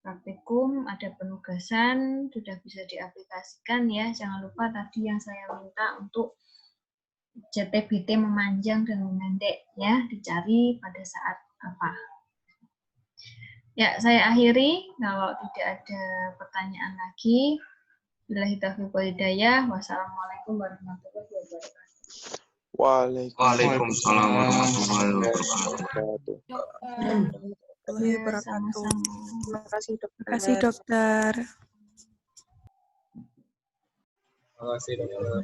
Speaker 1: praktikum ada penugasan sudah bisa diaplikasikan ya. Jangan lupa tadi yang saya minta untuk JTBT memanjang dan memendek ya, dicari pada saat apa. Ya, saya akhiri. Kalau tidak ada pertanyaan lagi, billahi taufiq wal hidayah. Wassalamualaikum warahmatullahi wabarakatuh.
Speaker 5: Waalaikumsalam warahmatullahi wabarakatuh.
Speaker 3: Terima kasih, Dokter. Terima kasih, Dokter.
Speaker 5: Terima kasih, Dokter.